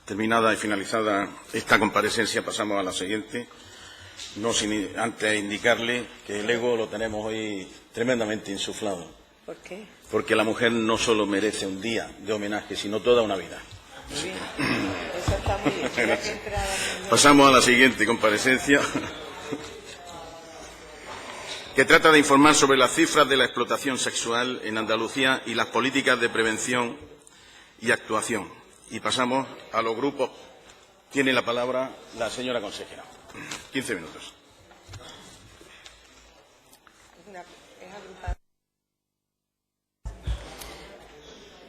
Terminada y finalizada esta comparecencia, pasamos a la siguiente. No sin antes indicarle que el ego lo tenemos hoy tremendamente insuflado. ¿Por qué? Porque la mujer no solo merece un día de homenaje, sino toda una vida. Muy bien. Eso está muy bien. Pasamos a la siguiente comparecencia, que trata de informar sobre las cifras de la explotación sexual en Andalucía y las políticas de prevención y actuación. Y pasamos a los grupos. Tiene la palabra la señora consejera. 15 minutos.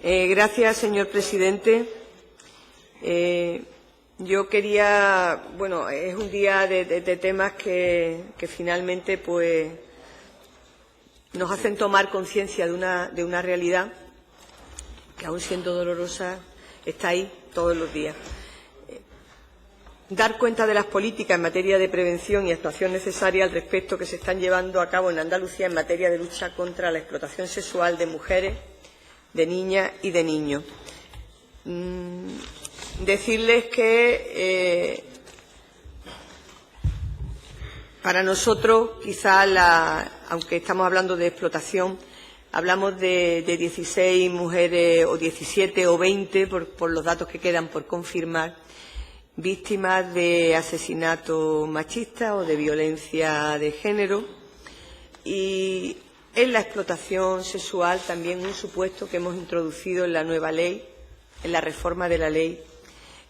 Gracias, señor presidente. Yo quería, es un día de temas que finalmente pues nos hacen tomar conciencia de una realidad que, aun siendo dolorosa, está ahí todos los días. Dar cuenta de las políticas en materia de prevención y actuación necesaria al respecto que se están llevando a cabo en Andalucía en materia de lucha contra la explotación sexual de mujeres, de niñas y de niños. Decirles que para nosotros, quizá, aunque estamos hablando de explotación, hablamos de 16 mujeres o 17 o 20, por los datos que quedan por confirmar, víctimas de asesinato machista o de violencia de género. Y en la explotación sexual también un supuesto que hemos introducido en la nueva ley, en la reforma de la ley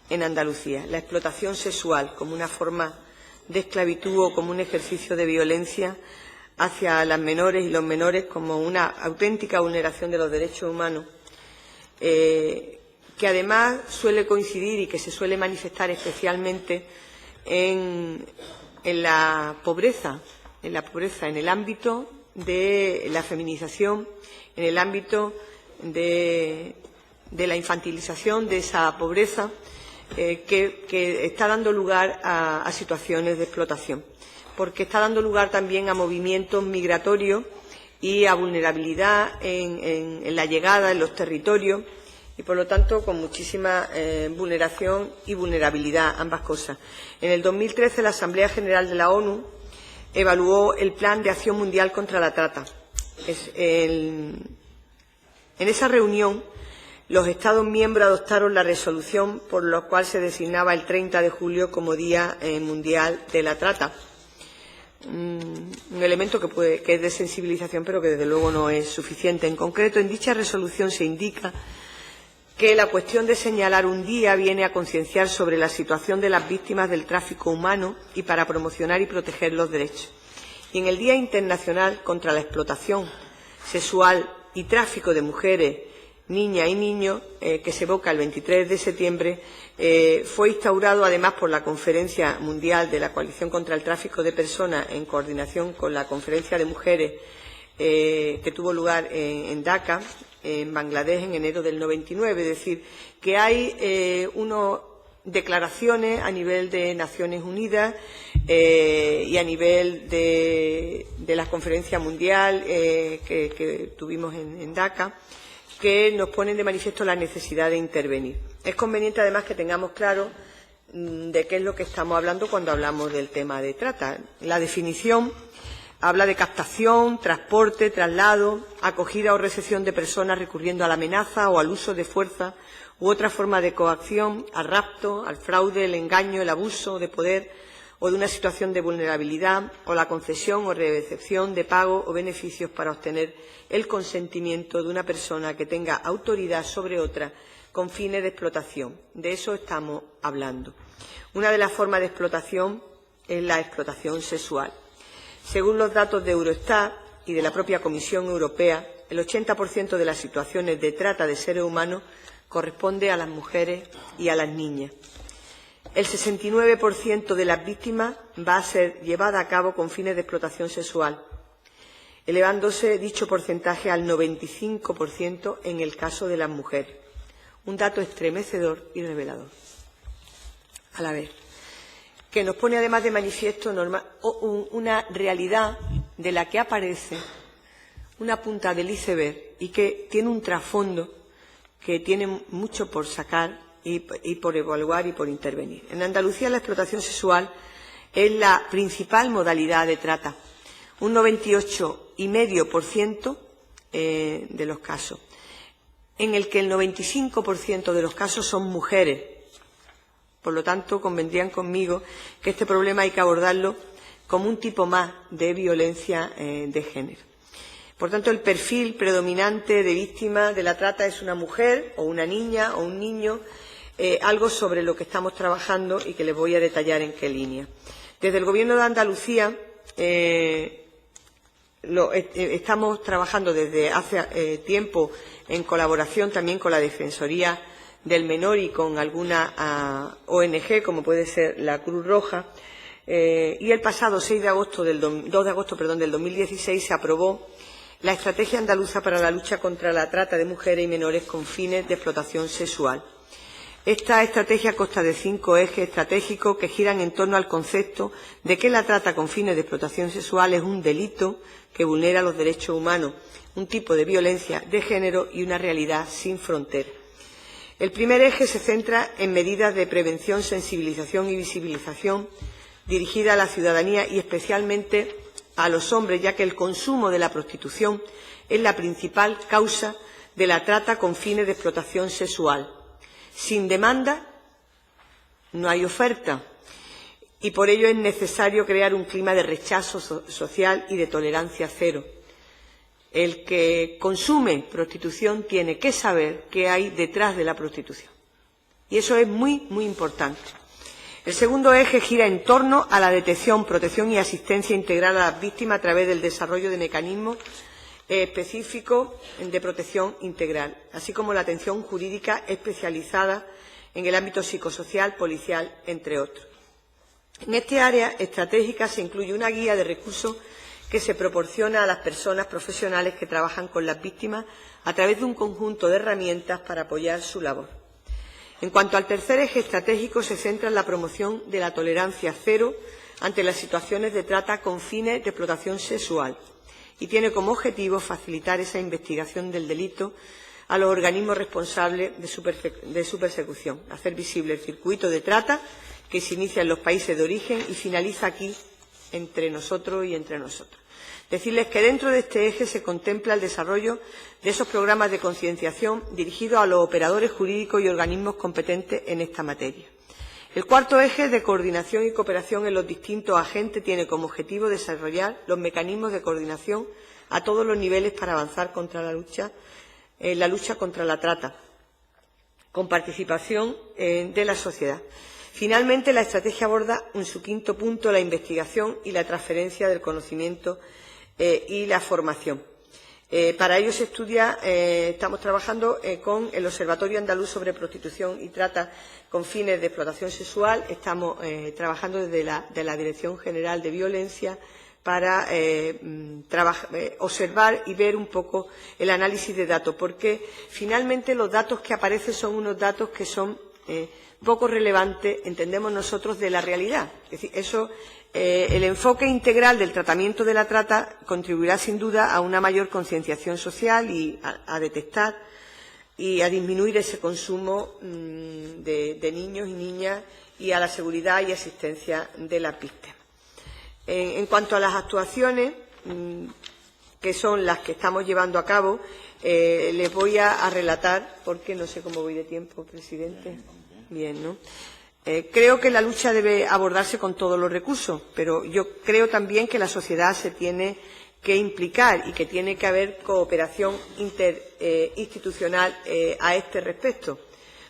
en Andalucía. La explotación sexual como una forma de esclavitud o como un ejercicio de violencia hacia las menores y los menores, como una auténtica vulneración de los derechos humanos, que además suele coincidir y que se suele manifestar especialmente en la pobreza, en el ámbito de la feminización, en el ámbito de la infantilización de esa pobreza que está dando lugar a situaciones de explotación, porque está dando lugar también a movimientos migratorios y a vulnerabilidad en la llegada, en los territorios, y, por lo tanto, con muchísima vulneración y vulnerabilidad, ambas cosas. En el 2013, la Asamblea General de la ONU evaluó el Plan de Acción Mundial contra la Trata. En esa reunión, los Estados miembros adoptaron la resolución por la cual se designaba el 30 de julio como Día Mundial de la Trata. Un elemento que es de sensibilización, pero que desde luego no es suficiente. En concreto, en dicha resolución se indica que la cuestión de señalar un día viene a concienciar sobre la situación de las víctimas del tráfico humano y para promocionar y proteger los derechos. Y en el Día Internacional contra la Explotación Sexual y Tráfico de Mujeres, Niñas y Niños, que se evoca el 23 de septiembre, fue instaurado además por la Conferencia Mundial de la Coalición contra el Tráfico de Personas, en coordinación con la Conferencia de Mujeres que tuvo lugar en Dhaka, en Bangladesh, en enero del 99. Es decir, que hay unas declaraciones a nivel de Naciones Unidas y a nivel de la Conferencia Mundial que tuvimos en Dhaka, que nos ponen de manifiesto la necesidad de intervenir. Es conveniente, además, que tengamos claro de qué es lo que estamos hablando cuando hablamos del tema de trata. La definición habla de captación, transporte, traslado, acogida o recepción de personas recurriendo a la amenaza o al uso de fuerza u otra forma de coacción, al rapto, al fraude, el engaño, el abuso de poder o de una situación de vulnerabilidad, o la concesión o recepción de pago o beneficios para obtener el consentimiento de una persona que tenga autoridad sobre otra con fines de explotación. De eso estamos hablando. Una de las formas de explotación es la explotación sexual. Según los datos de Eurostat y de la propia Comisión Europea, el 80% de las situaciones de trata de seres humanos corresponde a las mujeres y a las niñas. El 69% de las víctimas va a ser llevada a cabo con fines de explotación sexual, elevándose dicho porcentaje al 95% en el caso de las mujeres. Un dato estremecedor y revelador. A la vez, que nos pone además de manifiesto una realidad de la que aparece una punta del iceberg y que tiene un trasfondo que tiene mucho por sacar y por evaluar y por intervenir. En Andalucía la explotación sexual es la principal modalidad de trata, un 98,5% de los casos, en el que el 95% de los casos son mujeres. Por lo tanto, convendrían conmigo que este problema hay que abordarlo como un tipo más de violencia de género. Por tanto, el perfil predominante de víctima de la trata es una mujer o una niña o un niño, algo sobre lo que estamos trabajando y que les voy a detallar en qué línea. Desde el Gobierno de Andalucía estamos trabajando desde hace tiempo en colaboración también con la Defensoría del Menor y con alguna ONG, como puede ser la Cruz Roja, y el pasado 2 de agosto del 2016 se aprobó la Estrategia Andaluza para la lucha contra la trata de mujeres y menores con fines de explotación sexual. Esta estrategia consta de 5 ejes estratégicos que giran en torno al concepto de que la trata con fines de explotación sexual es un delito que vulnera los derechos humanos, un tipo de violencia de género y una realidad sin fronteras. El primer eje se centra en medidas de prevención, sensibilización y visibilización dirigida a la ciudadanía y especialmente a los hombres, ya que el consumo de la prostitución es la principal causa de la trata con fines de explotación sexual. Sin demanda no hay oferta y por ello es necesario crear un clima de rechazo social y de tolerancia cero. El que consume prostitución tiene que saber qué hay detrás de la prostitución. Y eso es muy, muy importante. El segundo eje gira en torno a la detección, protección y asistencia integral a las víctimas a través del desarrollo de mecanismos específicos de protección integral, así como la atención jurídica especializada en el ámbito psicosocial, policial, entre otros. En esta área estratégica se incluye una guía de recursos que se proporciona a las personas profesionales que trabajan con las víctimas a través de un conjunto de herramientas para apoyar su labor. En cuanto al tercer eje estratégico, se centra en la promoción de la tolerancia cero ante las situaciones de trata con fines de explotación sexual y tiene como objetivo facilitar esa investigación del delito a los organismos responsables de su persecución, hacer visible el circuito de trata que se inicia en los países de origen y finaliza aquí entre nosotros y entre nosotros. Decirles que dentro de este eje se contempla el desarrollo de esos programas de concienciación dirigidos a los operadores jurídicos y organismos competentes en esta materia. El cuarto eje de coordinación y cooperación en los distintos agentes tiene como objetivo desarrollar los mecanismos de coordinación a todos los niveles para avanzar contra la lucha contra la trata, con participación de la sociedad. Finalmente, la estrategia aborda en su quinto punto la investigación y la transferencia del conocimiento y la formación. Para ello estamos trabajando con el Observatorio Andaluz sobre Prostitución y Trata con fines de explotación sexual. Estamos trabajando desde la Dirección General de Violencia para observar y ver un poco el análisis de datos, porque finalmente los datos que aparecen son unos datos que son poco relevantes, entendemos nosotros, de la realidad. Es decir, el enfoque integral del tratamiento de la trata contribuirá sin duda a una mayor concienciación social y a detectar y a disminuir ese consumo de niños y niñas y a la seguridad y asistencia de las víctimas. En cuanto a las actuaciones, que son las que estamos llevando a cabo, les voy a relatar, porque no sé cómo voy de tiempo, presidente. Bien, ¿no? Creo que la lucha debe abordarse con todos los recursos, pero yo creo también que la sociedad se tiene que implicar y que tiene que haber cooperación interinstitucional a este respecto.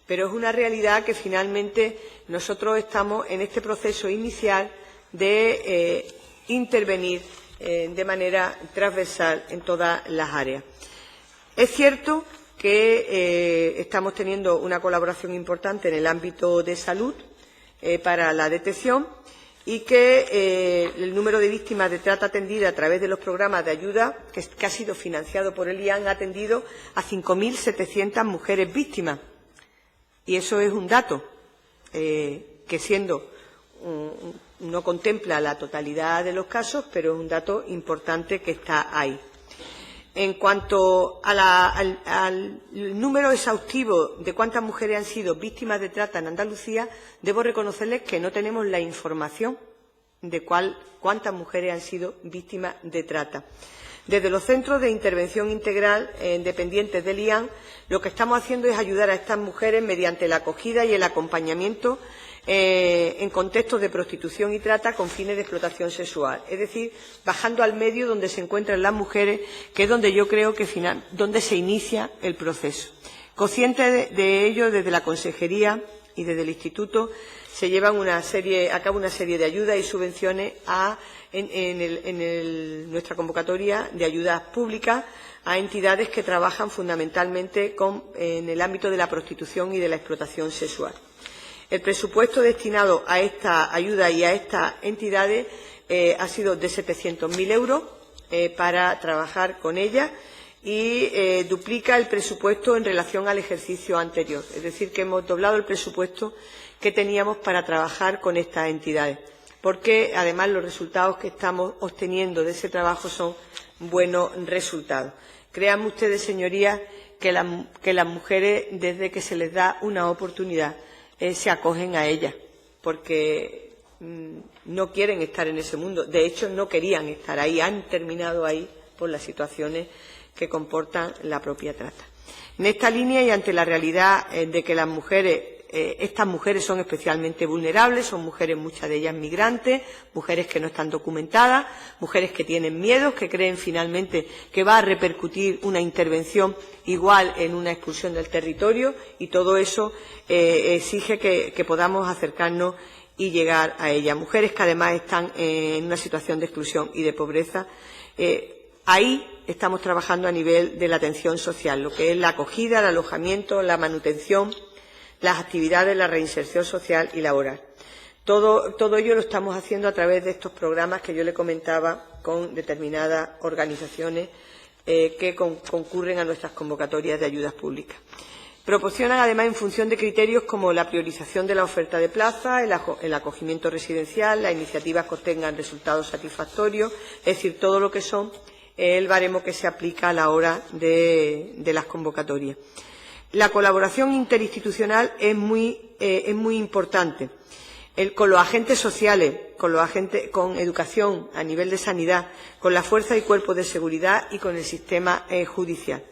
Pero es una realidad que finalmente nosotros estamos en este proceso inicial de intervenir de manera transversal en todas las áreas. Es cierto que estamos teniendo una colaboración importante en el ámbito de salud para la detección y que el número de víctimas de trata atendida a través de los programas de ayuda que ha sido financiado por el IAN ha atendido a 5.700 mujeres víctimas. Y eso es un dato que no contempla la totalidad de los casos, pero es un dato importante que está ahí. En cuanto al número exhaustivo de cuántas mujeres han sido víctimas de trata en Andalucía, debo reconocerles que no tenemos la información de cuántas mujeres han sido víctimas de trata. Desde los centros de intervención integral dependientes del IAN, lo que estamos haciendo es ayudar a estas mujeres mediante la acogida y el acompañamiento en contextos de prostitución y trata con fines de explotación sexual, es decir, bajando al medio donde se encuentran las mujeres, que es donde yo creo que donde se inicia el proceso. Conscientes de ello, desde la Consejería y desde el Instituto se llevan a cabo una serie de ayudas y subvenciones nuestra convocatoria de ayudas públicas a entidades que trabajan fundamentalmente en el ámbito de la prostitución y de la explotación sexual. El presupuesto destinado a esta ayuda y a estas entidades ha sido de 700.000 euros para trabajar con ellas y duplica el presupuesto en relación al ejercicio anterior. Es decir, que hemos doblado el presupuesto que teníamos para trabajar con estas entidades, porque además los resultados que estamos obteniendo de ese trabajo son buenos resultados. Créanme ustedes, señorías, que las mujeres, desde que se les da una oportunidad, se acogen a ella, porque no quieren estar en ese mundo. De hecho, no querían estar ahí, han terminado ahí por las situaciones que comportan la propia trata. En esta línea y ante la realidad de que estas mujeres son especialmente vulnerables, son mujeres, muchas de ellas migrantes, mujeres que no están documentadas, mujeres que tienen miedos, que creen finalmente que va a repercutir una intervención igual en una expulsión del territorio, y todo eso exige que podamos acercarnos y llegar a ellas. Mujeres que además están en una situación de exclusión y de pobreza. Ahí estamos trabajando a nivel de la atención social, lo que es la acogida, el alojamiento, la manutención, las actividades, la reinserción social y laboral. Todo ello lo estamos haciendo a través de estos programas que yo le comentaba con determinadas organizaciones que concurren a nuestras convocatorias de ayudas públicas. Proporcionan, además, en función de criterios como la priorización de la oferta de plaza, el acogimiento residencial, las iniciativas que obtengan resultados satisfactorios, es decir, todo lo que son el baremo que se aplica a la hora de las convocatorias. La colaboración interinstitucional es muy importante. Con los agentes sociales, con educación a nivel de sanidad, con la fuerza y cuerpos de seguridad y con el sistema judicial.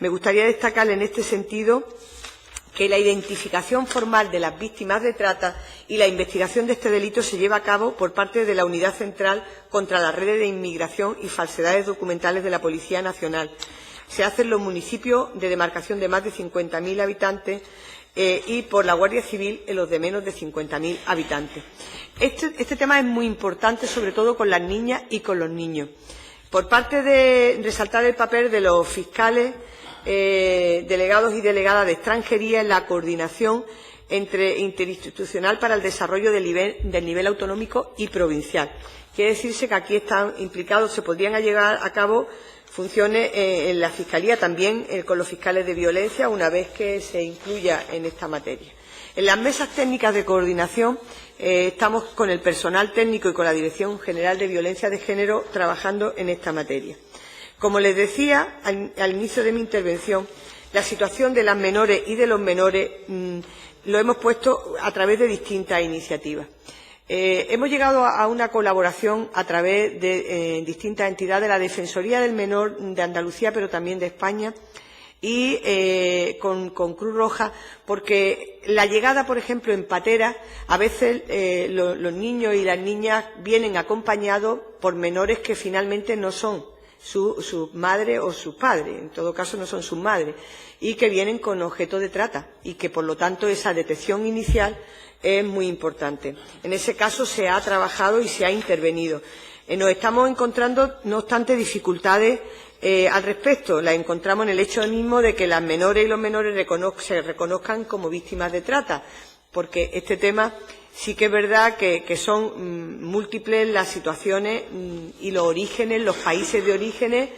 Me gustaría destacar en este sentido que la identificación formal de las víctimas de trata y la investigación de este delito se lleva a cabo por parte de la Unidad Central contra las Redes de Inmigración y Falsedades Documentales de la Policía Nacional. Se hace en los municipios de demarcación de más de 50.000 habitantes y por la Guardia Civil en los de menos de 50.000 habitantes. Este tema es muy importante, sobre todo con las niñas y con los niños. Por parte de resaltar el papel de los fiscales, delegados y delegadas de extranjería en la coordinación interinstitucional para el desarrollo del nivel autonómico y provincial. Quiere decirse que aquí están implicados, se podrían llevar a cabo funciones en la Fiscalía, también con los fiscales de violencia, una vez que se incluya en esta materia. En las mesas técnicas de coordinación estamos con el personal técnico y con la Dirección General de Violencia de Género trabajando en esta materia. Como les decía al inicio de mi intervención, la situación de las menores y de los menores lo hemos puesto a través de distintas iniciativas. Hemos llegado a una colaboración a través de distintas entidades de la Defensoría del Menor de Andalucía, pero también de España, y con Cruz Roja, porque la llegada, por ejemplo, en pateras, a veces los niños y las niñas vienen acompañados por menores que finalmente no son sus madres o sus padres, en todo caso no son sus madres, y que vienen con objeto de trata, y que, por lo tanto, esa detección inicial es muy importante. En ese caso se ha trabajado y se ha intervenido. Nos estamos encontrando, no obstante, dificultades al respecto. Las encontramos en el hecho mismo de que las menores y los menores se reconozcan como víctimas de trata, porque este tema sí que es verdad que son múltiples las situaciones y los orígenes, los países de orígenes,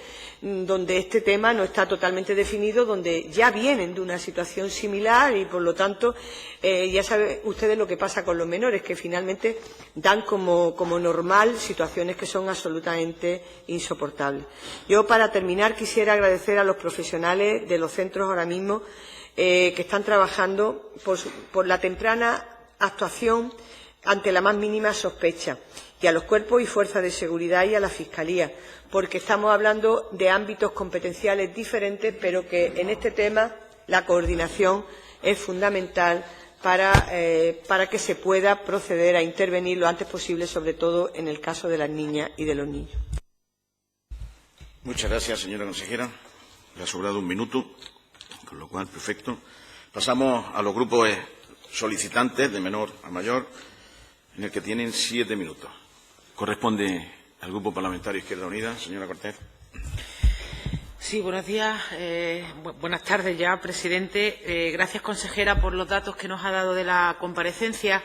donde este tema no está totalmente definido, donde ya vienen de una situación similar y, por lo tanto, ya saben ustedes lo que pasa con los menores, que finalmente dan como normal situaciones que son absolutamente insoportables. Yo, para terminar, quisiera agradecer a los profesionales de los centros ahora mismo que están trabajando por la temprana actuación ante la más mínima sospecha, y a los cuerpos y fuerzas de seguridad y a la Fiscalía, porque estamos hablando de ámbitos competenciales diferentes, pero que en este tema la coordinación es fundamental para que se pueda proceder a intervenir lo antes posible, sobre todo en el caso de las niñas y de los niños. Muchas gracias, señora consejera. Le ha sobrado un minuto, con lo cual, perfecto. Pasamos a los grupos solicitantes, de menor a mayor, en el que tienen 7 minutos. Corresponde al Grupo Parlamentario Izquierda Unida. Señora Cortés. Sí, buenos días. Buenas tardes ya, presidente. Gracias, consejera, por los datos que nos ha dado de la comparecencia.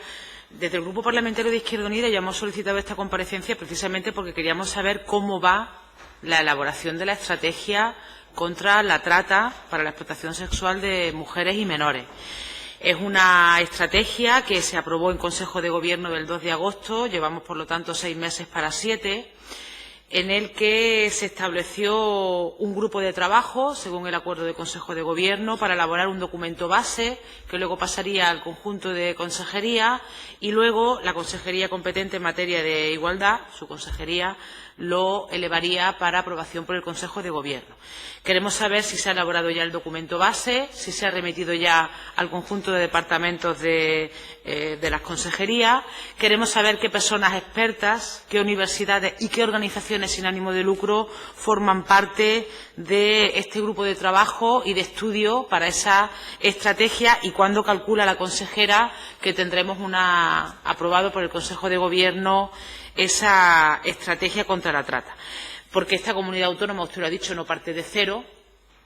Desde el Grupo Parlamentario de Izquierda Unida ya hemos solicitado esta comparecencia precisamente porque queríamos saber cómo va la elaboración de la estrategia contra la trata para la explotación sexual de mujeres y menores. Es una estrategia que se aprobó en Consejo de Gobierno del 2 de agosto, llevamos, por lo tanto, 6 meses para 7, en el que se estableció un grupo de trabajo, según el acuerdo de Consejo de Gobierno, para elaborar un documento base que luego pasaría al conjunto de consejería y luego la consejería competente en materia de igualdad, su consejería, lo elevaría para aprobación por el Consejo de Gobierno. Queremos saber si se ha elaborado ya el documento base, si se ha remitido ya al conjunto de departamentos de las consejerías. Queremos saber qué personas expertas, qué universidades y qué organizaciones sin ánimo de lucro forman parte de este grupo de trabajo y de estudio para esa estrategia y cuándo calcula la consejera que tendremos aprobado por el Consejo de Gobierno esa estrategia contra la trata. Porque esta comunidad autónoma, usted lo ha dicho, no parte de cero,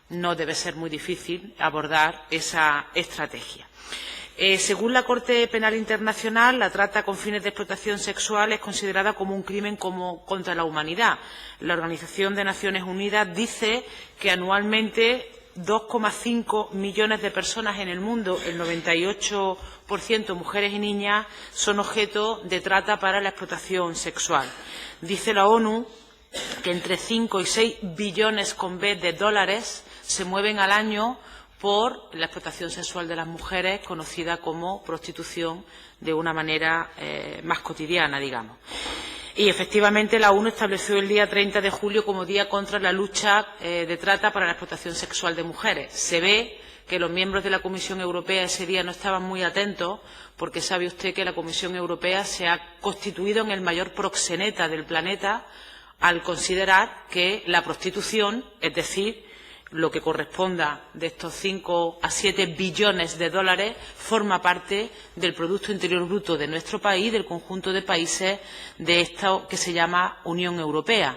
no debe ser muy difícil abordar esa estrategia. Según la Corte Penal Internacional, la trata con fines de explotación sexual es considerada como un crimen contra la humanidad. La Organización de Naciones Unidas dice que anualmente 2,5 millones de personas en el mundo, el 98% mujeres y niñas, son objeto de trata para la explotación sexual. Dice la ONU que entre 5 y 6 billones con B de dólares se mueven al año por la explotación sexual de las mujeres, conocida como prostitución de una manera más cotidiana, digamos. Y, efectivamente, la ONU estableció el día 30 de julio como Día contra la lucha de trata para la explotación sexual de mujeres. Se ve que los miembros de la Comisión Europea ese día no estaban muy atentos, porque sabe usted que la Comisión Europea se ha constituido en el mayor proxeneta del planeta al considerar que la prostitución, es decir, lo que corresponda de estos 5 a 7 billones de dólares, forma parte del Producto Interior Bruto de nuestro país, del conjunto de países de esto que se llama Unión Europea.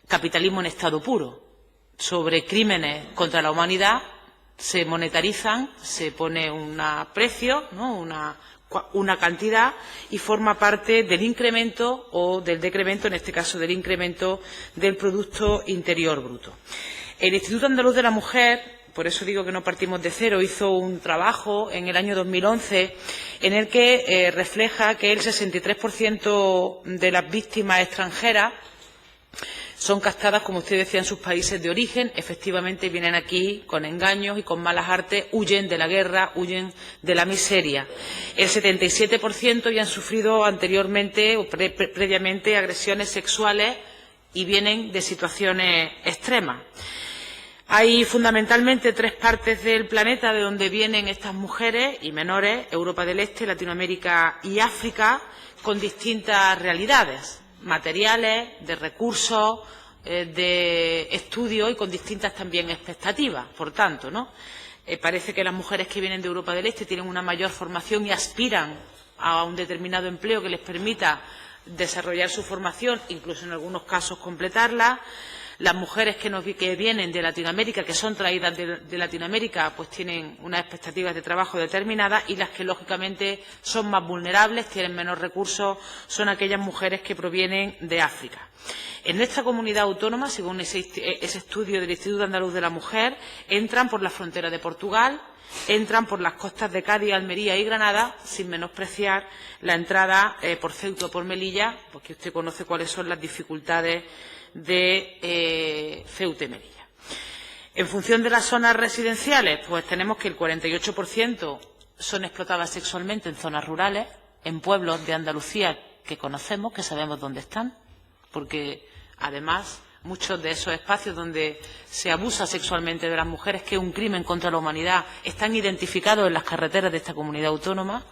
Capitalismo en estado puro. Sobre crímenes contra la humanidad se monetarizan, se pone un precio, ¿no?, una cantidad, y forma parte del incremento o del decremento, en este caso del incremento del Producto Interior Bruto. El Instituto Andaluz de la Mujer, por eso digo que no partimos de cero, hizo un trabajo en el año 2011 en el que refleja que el 63% de las víctimas extranjeras son captadas, como usted decía, en sus países de origen. Efectivamente, vienen aquí con engaños y con malas artes, huyen de la guerra, huyen de la miseria. El 77% ya han sufrido anteriormente o previamente agresiones sexuales y vienen de situaciones extremas. Hay fundamentalmente 3 partes del planeta de donde vienen estas mujeres y menores: Europa del Este, Latinoamérica y África, con distintas realidades materiales, de recursos, de estudio y con distintas también expectativas. Por tanto, ¿no?, parece que las mujeres que vienen de Europa del Este tienen una mayor formación y aspiran a un determinado empleo que les permita desarrollar su formación, incluso en algunos casos completarla. Las mujeres que vienen de Latinoamérica, que son traídas de Latinoamérica, pues tienen unas expectativas de trabajo determinadas, y las que, lógicamente, son más vulnerables, tienen menos recursos, son aquellas mujeres que provienen de África. En nuestra comunidad autónoma, según ese estudio del Instituto Andaluz de la Mujer, entran por la frontera de Portugal, entran por las costas de Cádiz, Almería y Granada, sin menospreciar la entrada por Ceuta o por Melilla, porque usted conoce cuáles son las dificultades de Ceuta y Melilla. En función de las zonas residenciales, pues tenemos que el 48% son explotadas sexualmente en zonas rurales, en pueblos de Andalucía que conocemos, que sabemos dónde están, porque además muchos de esos espacios donde se abusa sexualmente de las mujeres, que es un crimen contra la humanidad, están identificados en las carreteras de esta comunidad autónoma,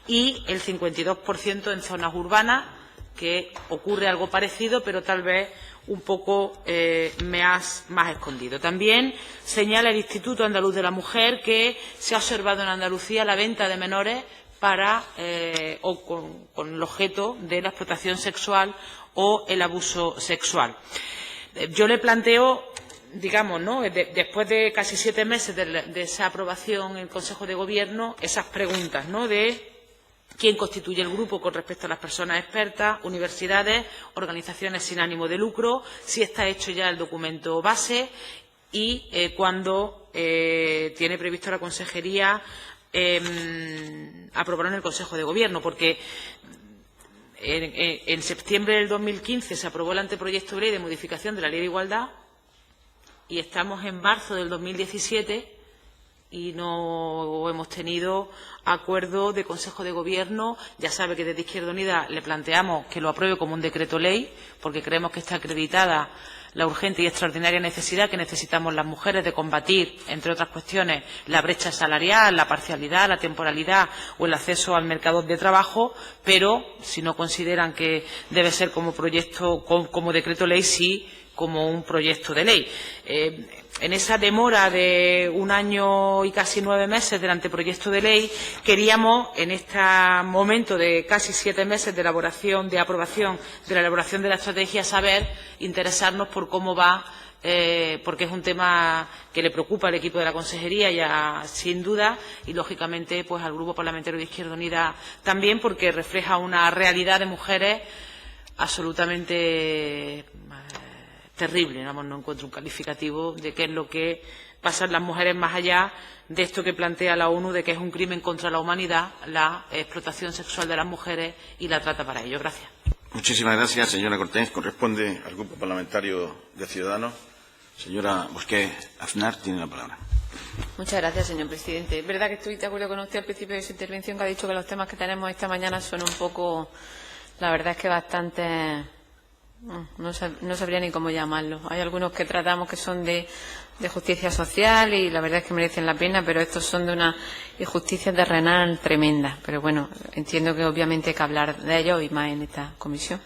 y el 52% en zonas urbanas, que ocurre algo parecido, pero tal vez un poco más escondido. También señala el Instituto Andaluz de la Mujer que se ha observado en Andalucía la venta de menores con el objeto de la explotación sexual o el abuso sexual. Yo le planteo, digamos, ¿no?, después de casi 7 meses de esa aprobación en el Consejo de Gobierno, esas preguntas, ¿no?, de quién constituye el grupo con respecto a las personas expertas, universidades, organizaciones sin ánimo de lucro, si está hecho ya el documento base y cuándo tiene previsto la Consejería aprobarlo en el Consejo de Gobierno, porque en septiembre del 2015 se aprobó el anteproyecto de ley de modificación de la Ley de Igualdad y estamos en marzo del 2017 y no hemos tenido acuerdo de Consejo de Gobierno. Ya sabe que desde Izquierda Unida le planteamos que lo apruebe como un decreto ley, porque creemos que está acreditada la urgente y extraordinaria necesidad que necesitamos las mujeres de combatir, entre otras cuestiones, la brecha salarial, la parcialidad, la temporalidad o el acceso al mercado de trabajo, pero si no consideran que debe ser como proyecto, como decreto ley, sí como un proyecto de ley. En esa demora de 1 año y casi 9 meses del anteproyecto de ley, queríamos, en este momento de casi 7 meses de elaboración, de aprobación de la elaboración de la estrategia, interesarnos por cómo va, porque es un tema que le preocupa al equipo de la Consejería ya sin duda, y lógicamente pues al Grupo Parlamentario de Izquierda Unida también, porque refleja una realidad de mujeres absolutamente terrible. No encuentro un calificativo de qué es lo que pasan las mujeres más allá de esto que plantea la ONU, de que es un crimen contra la humanidad la explotación sexual de las mujeres y la trata para ello. Gracias. Muchísimas gracias, señora Cortés. Corresponde al Grupo Parlamentario de Ciudadanos. Señora Busquets Aznar tiene la palabra. Muchas gracias, señor presidente. Es verdad que estoy de acuerdo con usted al principio de su intervención, que ha dicho que los temas que tenemos esta mañana son un poco, la verdad es que bastante, no sabría ni cómo llamarlos. Hay algunos que tratamos que son de justicia social y la verdad es que merecen la pena, pero estos son de una injusticia terrenal tremenda. Pero bueno, entiendo que obviamente hay que hablar de ellos y más en esta comisión.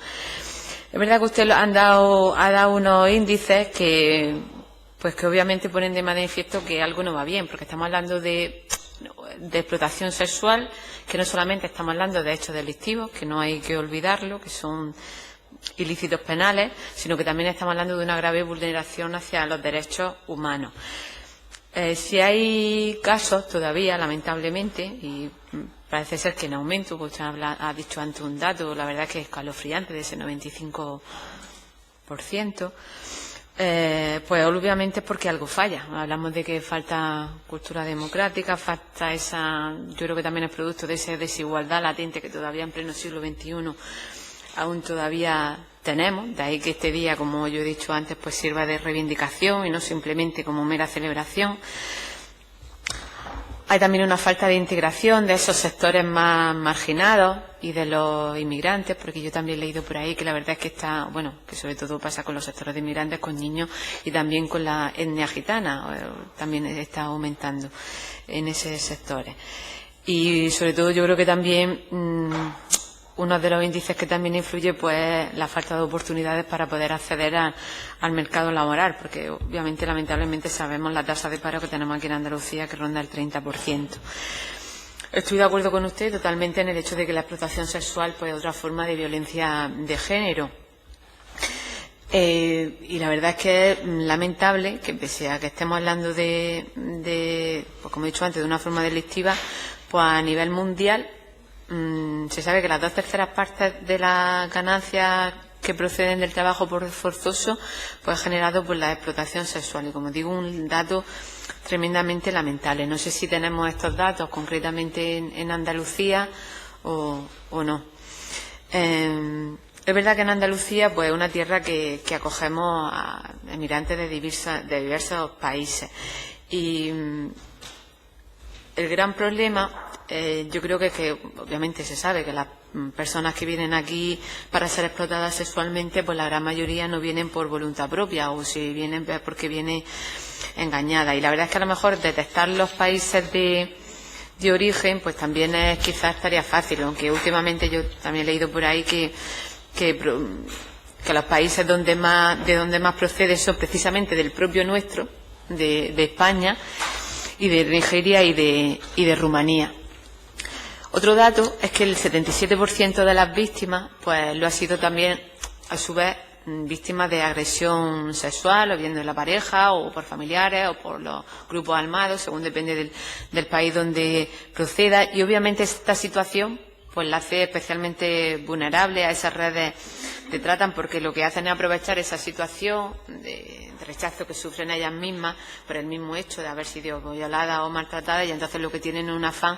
Es verdad que usted ha dado unos índices que obviamente ponen de manifiesto que algo no va bien, porque estamos hablando de explotación sexual, que no solamente estamos hablando de hechos delictivos, que no hay que olvidarlo, que son ilícitos penales, sino que también estamos hablando de una grave vulneración hacia los derechos humanos. Si hay casos todavía, lamentablemente, y parece ser que en aumento, pues usted ha dicho antes un dato, la verdad que es escalofriante, de ese 95%, pues obviamente es porque algo falla. Hablamos de que falta cultura democrática, falta yo creo que también es producto de esa desigualdad latente que todavía en pleno siglo XXI aún todavía tenemos. De ahí que este día, como yo he dicho antes, pues sirva de reivindicación y no simplemente como mera celebración. Hay también una falta de integración de esos sectores más marginados y de los inmigrantes, porque yo también he leído por ahí que la verdad es que que sobre todo pasa con los sectores de inmigrantes, con niños y también con la etnia gitana, también está aumentando en esos sectores. Y sobre todo yo creo que también uno de los índices que también influye pues es la falta de oportunidades para poder acceder al mercado laboral, porque obviamente lamentablemente sabemos la tasa de paro que tenemos aquí en Andalucía, que ronda el 30%. Estoy de acuerdo con usted totalmente en el hecho de que la explotación sexual pues es otra forma de violencia de género. Y la verdad es que es lamentable que, pese a que estemos hablando de pues como he dicho antes, de una forma delictiva, pues a nivel mundial se sabe que las 2/3 partes de las ganancias que proceden del trabajo forzoso pues ha generado pues la explotación sexual. Y como digo, un dato tremendamente lamentable. No sé si tenemos estos datos concretamente en Andalucía o no. Es verdad que en Andalucía pues es una tierra que acogemos a emigrantes de diversos países. Y el gran problema, yo creo que obviamente se sabe que las personas que vienen aquí para ser explotadas sexualmente, pues la gran mayoría no vienen por voluntad propia, o si vienen es porque vienen engañadas. Y la verdad es que a lo mejor detectar los países de origen, pues también quizás estaría fácil, aunque últimamente yo también he leído por ahí que los países de donde más procede son precisamente del propio nuestro, de España, y de Nigeria y de Rumanía. Otro dato es que el 77% de las víctimas pues lo ha sido también, a su vez, víctimas de agresión sexual, o bien de la pareja, o por familiares, o por los grupos armados, según depende del país donde proceda. Y obviamente esta situación pues la hace especialmente vulnerable a esas redes de trata, porque lo que hacen es aprovechar esa situación de rechazo que sufren ellas mismas por el mismo hecho de haber sido violadas o maltratadas, y entonces lo que tienen es un afán,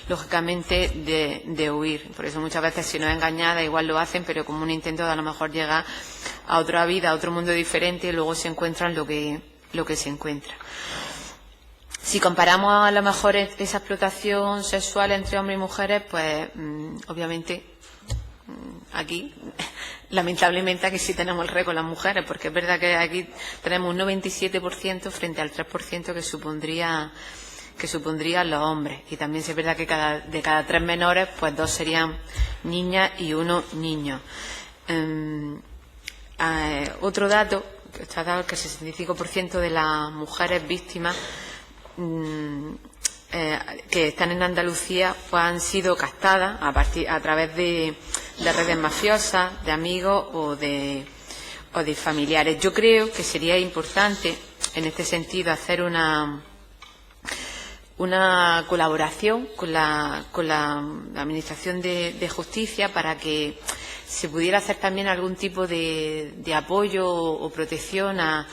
lógicamente, de huir. Por eso muchas veces, si no es engañada, igual lo hacen, pero como un intento de a lo mejor llegar a otra vida, a otro mundo diferente, y luego se encuentran lo que se encuentra. Si comparamos a lo mejor esa explotación sexual entre hombres y mujeres, pues obviamente aquí lamentablemente aquí sí tenemos el récord las mujeres, porque es verdad que aquí tenemos un 97% frente al 3% que supondrían los hombres. Y también es verdad que de cada 3 menores, pues 2 serían niñas y 1 niño. Otro dato que está dado es que el 65% de las mujeres víctimas que están en Andalucía pues han sido captadas a través de redes mafiosas, de amigos o de familiares. Yo creo que sería importante en este sentido hacer una colaboración con la Administración de Justicia para que se pudiera hacer también algún tipo de apoyo o protección a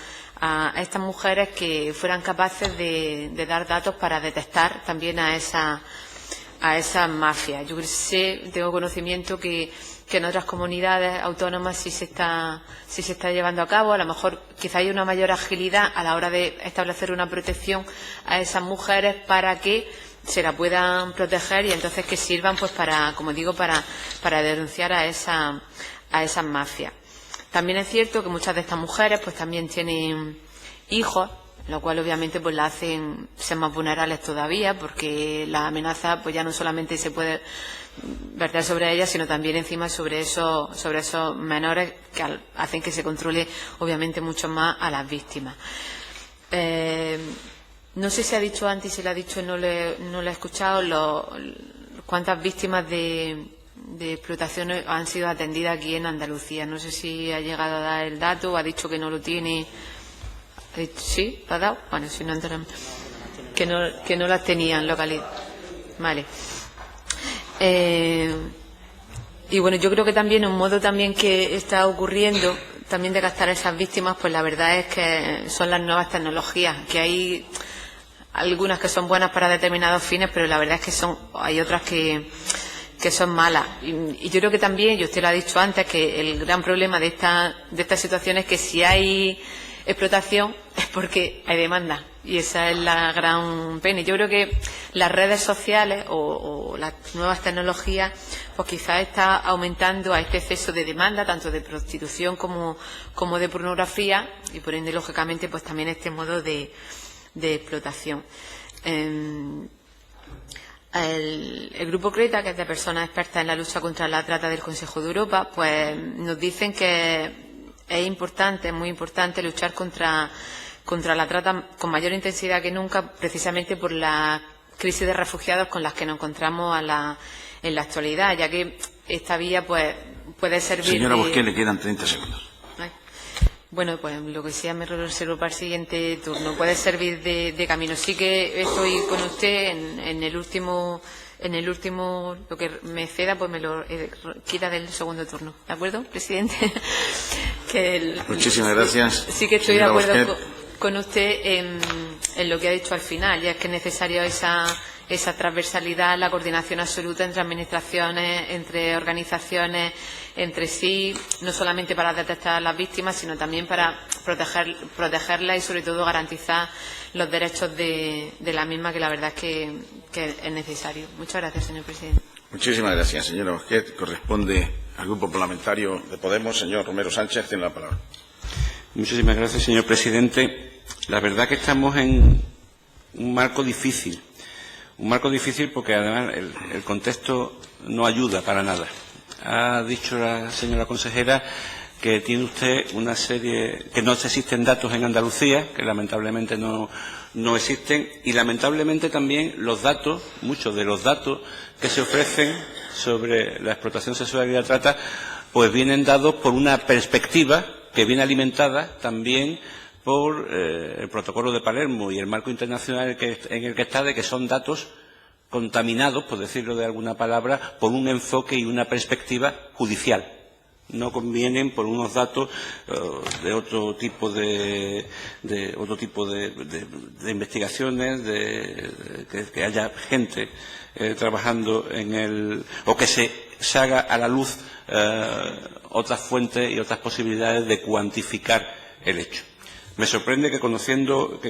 estas mujeres que fueran capaces de dar datos para detectar también a esas mafias. Yo tengo conocimiento que en otras comunidades autónomas sí se está llevando a cabo. A lo mejor quizá hay una mayor agilidad a la hora de establecer una protección a esas mujeres para que se la puedan proteger y entonces que sirvan pues para, como digo, para denunciar a esas mafias. También es cierto que muchas de estas mujeres pues también tienen hijos, lo cual obviamente pues la hacen ser más vulnerables todavía, porque la amenaza pues ya no solamente se puede verter sobre ellas, sino también encima sobre esos menores, que hacen que se controle obviamente mucho más a las víctimas. No sé si ha dicho antes, si lo ha dicho, no lo he escuchado, cuántas víctimas de explotación han sido atendidas aquí en Andalucía. No sé si ha llegado a dar el dato o ha dicho que no lo tiene. ¿Sí? ¿Lo ha dado? Bueno, si no entramos. Que no las tenían localizadas. Vale. Y bueno, yo creo que también un modo también que está ocurriendo también de captar a esas víctimas, pues la verdad es que son las nuevas tecnologías, que hay algunas que son buenas para determinados fines, pero la verdad es que hay otras que son malas. Y yo creo que también, y usted lo ha dicho antes, que el gran problema de esta situación es que si hay explotación es porque hay demanda, y esa es la gran pena. Yo creo que las redes sociales o las nuevas tecnologías pues quizás está aumentando a este exceso de demanda, tanto de prostitución como de pornografía, y por ende lógicamente pues también este modo de explotación. El Grupo Creta, que es de personas expertas en la lucha contra la trata del Consejo de Europa, pues nos dicen que es muy importante luchar contra la trata con mayor intensidad que nunca, precisamente por la crisis de refugiados con las que nos encontramos en la actualidad, ya que esta vía pues puede servir. Señora Bosquet, le quedan 30 segundos. Bueno, pues lo que sea me lo reservo para el siguiente turno. Puede servir de camino. Sí que estoy con usted en el último, lo que me ceda, pues me lo quita del segundo turno. ¿De acuerdo, presidente? Muchísimas gracias. Sí que estoy de acuerdo Bosquet. con usted en lo que ha dicho al final, ya es que es necesario esa transversalidad, la coordinación absoluta entre administraciones, entre organizaciones, entre sí, no solamente para detectar a las víctimas, sino también para protegerlas y, sobre todo, garantizar los derechos de la misma, que la verdad es que es necesario. Muchas gracias, señor presidente. Muchísimas gracias, señora Bosquet. Corresponde al Grupo Parlamentario de Podemos. Señor Romero Sánchez, tiene la palabra. Muchísimas gracias, señor presidente. La verdad que estamos en un marco difícil. Un marco difícil porque, además, el contexto no ayuda para nada. Ha dicho la señora consejera que tiene usted una serie, que no existen datos en Andalucía, que lamentablemente no existen, y lamentablemente también los datos, muchos de los datos que se ofrecen sobre la explotación sexual y la trata, pues vienen dados por una perspectiva que viene alimentada también por el protocolo de Palermo y el marco internacional en el que está, de que son datos contaminados, por decirlo de alguna palabra, por un enfoque y una perspectiva judicial. No convienen por unos datos de otro tipo de investigaciones, que haya gente trabajando o que se haga a la luz otras fuentes y otras posibilidades de cuantificar el hecho. Me sorprende que conociendo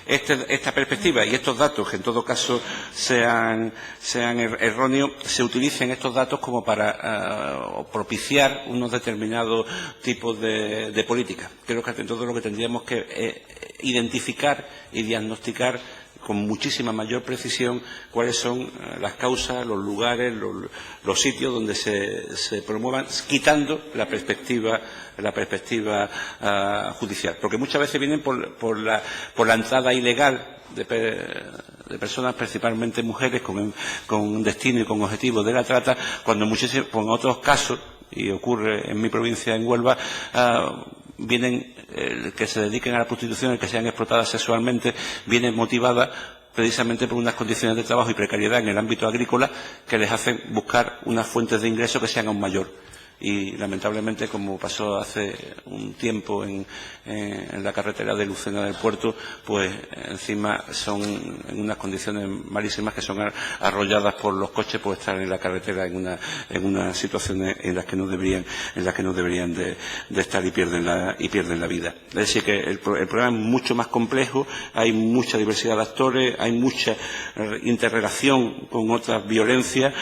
esta perspectiva y estos datos, que en todo caso sean erróneos, se utilicen estos datos como para propiciar unos determinados tipos de políticas. Creo que ante todo lo que tendríamos que identificar y diagnosticar con muchísima mayor precisión cuáles son las causas, los lugares, los sitios donde se promuevan, quitando la perspectiva judicial. Porque muchas veces vienen por la entrada ilegal de personas, principalmente mujeres, con destino y con objetivo de la trata, cuando muchísimos, en otros casos, y ocurre en mi provincia, en Huelva, vienen que se dediquen a la prostitución, que sean explotadas sexualmente, vienen motivadas precisamente por unas condiciones de trabajo y precariedad en el ámbito agrícola que les hacen buscar unas fuentes de ingresos que sean aún mayor. Y lamentablemente, como pasó hace un tiempo en la carretera de Lucena del Puerto, pues encima son en unas condiciones malísimas, que son arrolladas por los coches por estar en la carretera en unas situaciones en las que no deberían de estar y pierden la vida. Es decir, que el problema es mucho más complejo, hay mucha diversidad de actores, hay mucha interrelación con otras violencias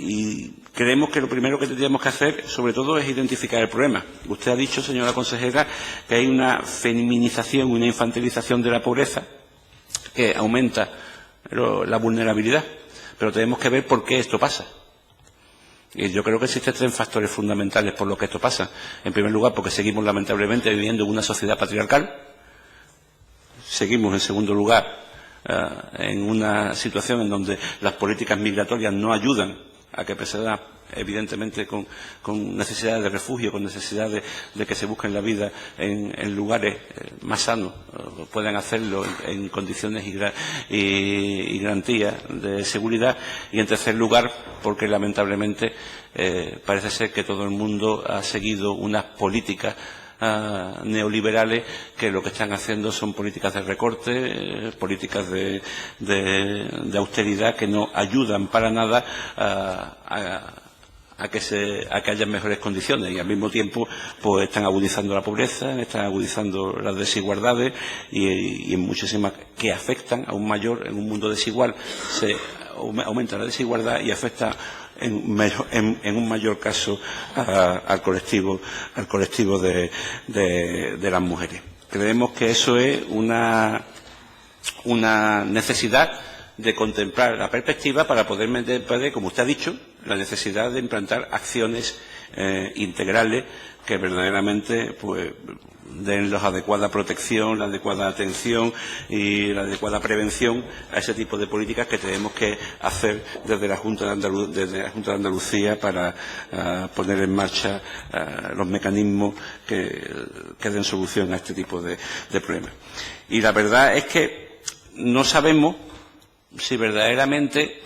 y creemos que lo primero que tendríamos que hacer, sobre todo, es identificar el problema. Usted ha dicho, señora consejera, que hay una feminización, una infantilización de la pobreza que aumenta la vulnerabilidad, pero tenemos que ver por qué esto pasa. Y yo creo que existen tres factores fundamentales por los que esto pasa. En primer lugar, porque seguimos lamentablemente viviendo en una sociedad patriarcal. Seguimos, en segundo lugar, en una situación en donde las políticas migratorias no ayudan a que personas, evidentemente, con necesidades de refugio, con necesidades de que se busquen la vida en lugares más sanos, puedan hacerlo en condiciones y garantías de seguridad. Y, en tercer lugar, porque lamentablemente parece ser que todo el mundo ha seguido unas políticas neoliberales que lo que están haciendo son políticas de recorte, políticas de austeridad que no ayudan para nada a que haya mejores condiciones, y al mismo tiempo pues están agudizando la pobreza, están agudizando las desigualdades y en muchísimas que afectan aún mayor. En un mundo desigual se aumenta la desigualdad y afecta en un mayor caso al colectivo de las mujeres. Creemos que eso es una necesidad de contemplar la perspectiva para poder meter, como usted ha dicho, la necesidad de implantar acciones integrales que verdaderamente pues den la adecuada protección, la adecuada atención y la adecuada prevención a ese tipo de políticas que tenemos que hacer desde la Junta de Andalucía para poner en marcha los mecanismos que den solución a este tipo de problemas. Y la verdad es que no sabemos si verdaderamente,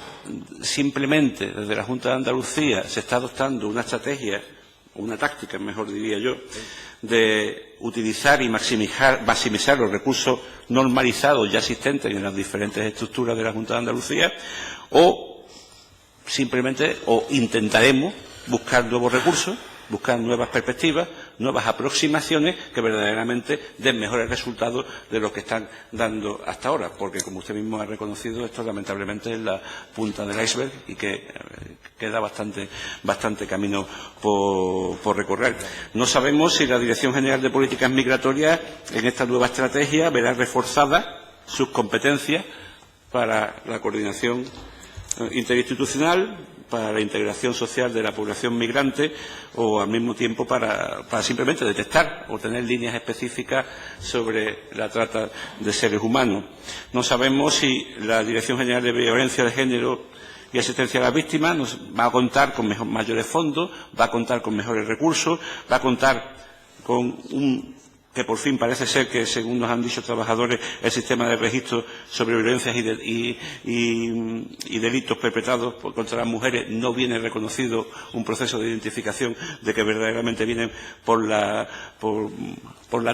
simplemente desde la Junta de Andalucía se está adoptando una estrategia, una táctica, mejor diría yo, de utilizar y maximizar los recursos normalizados ya existentes en las diferentes estructuras de la Junta de Andalucía, o simplemente intentaremos buscar nuevos recursos, buscar nuevas perspectivas, nuevas aproximaciones que verdaderamente den mejores resultados de los que están dando hasta ahora, porque como usted mismo ha reconocido, esto lamentablemente es la punta del iceberg y que queda bastante camino por recorrer. No sabemos si la Dirección General de Políticas Migratorias en esta nueva estrategia verá reforzadas sus competencias para la coordinación interinstitucional, para la integración social de la población migrante o al mismo tiempo para simplemente detectar o tener líneas específicas sobre la trata de seres humanos. No sabemos si la Dirección General de Violencia de Género y Asistencia a las Víctimas va a contar con mayores fondos, va a contar con mejores recursos, va a contar con que por fin parece ser que, según nos han dicho trabajadores, el sistema de registro sobre violencias y delitos perpetrados contra las mujeres no viene reconocido un proceso de identificación de que verdaderamente vienen por la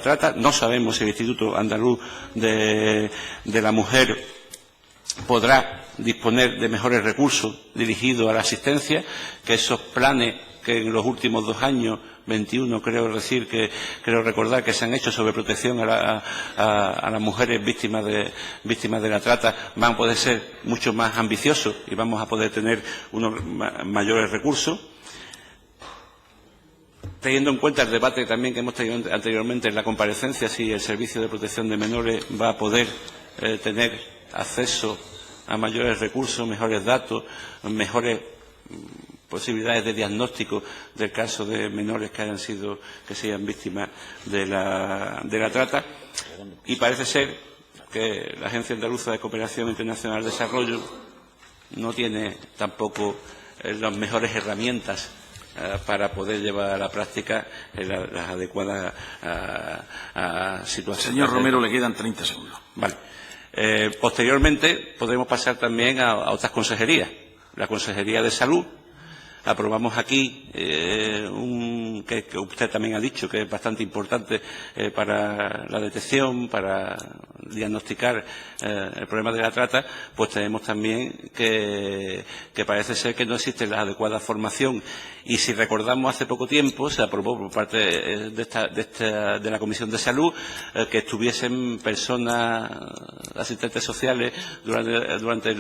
trata. No sabemos si el Instituto Andaluz de la Mujer podrá disponer de mejores recursos dirigidos a la asistencia, que esos planes que en los últimos 2 años, 21 creo recordar que se han hecho sobre protección a las mujeres víctimas de la trata, van a poder ser mucho más ambiciosos y vamos a poder tener unos mayores recursos. Teniendo en cuenta el debate también que hemos tenido anteriormente en la comparecencia, si el Servicio de Protección de Menores va a poder tener acceso a mayores recursos, mejores datos, mejores posibilidades de diagnóstico del caso de menores que sean víctimas de la trata, y parece ser que la Agencia Andaluza de Cooperación Internacional de Desarrollo no tiene tampoco las mejores herramientas para poder llevar a la práctica las adecuadas situaciones. Señor Romero, le quedan 30 segundos. Vale. Posteriormente podremos pasar también a otras consejerías. La Consejería de Salud. Aprobamos aquí que usted también ha dicho que es bastante importante para la detección, para diagnosticar el problema de la trata. Pues tenemos también que parece ser que no existe la adecuada formación, y si recordamos hace poco tiempo se aprobó por parte de la Comisión de Salud que estuviesen personas, asistentes sociales durante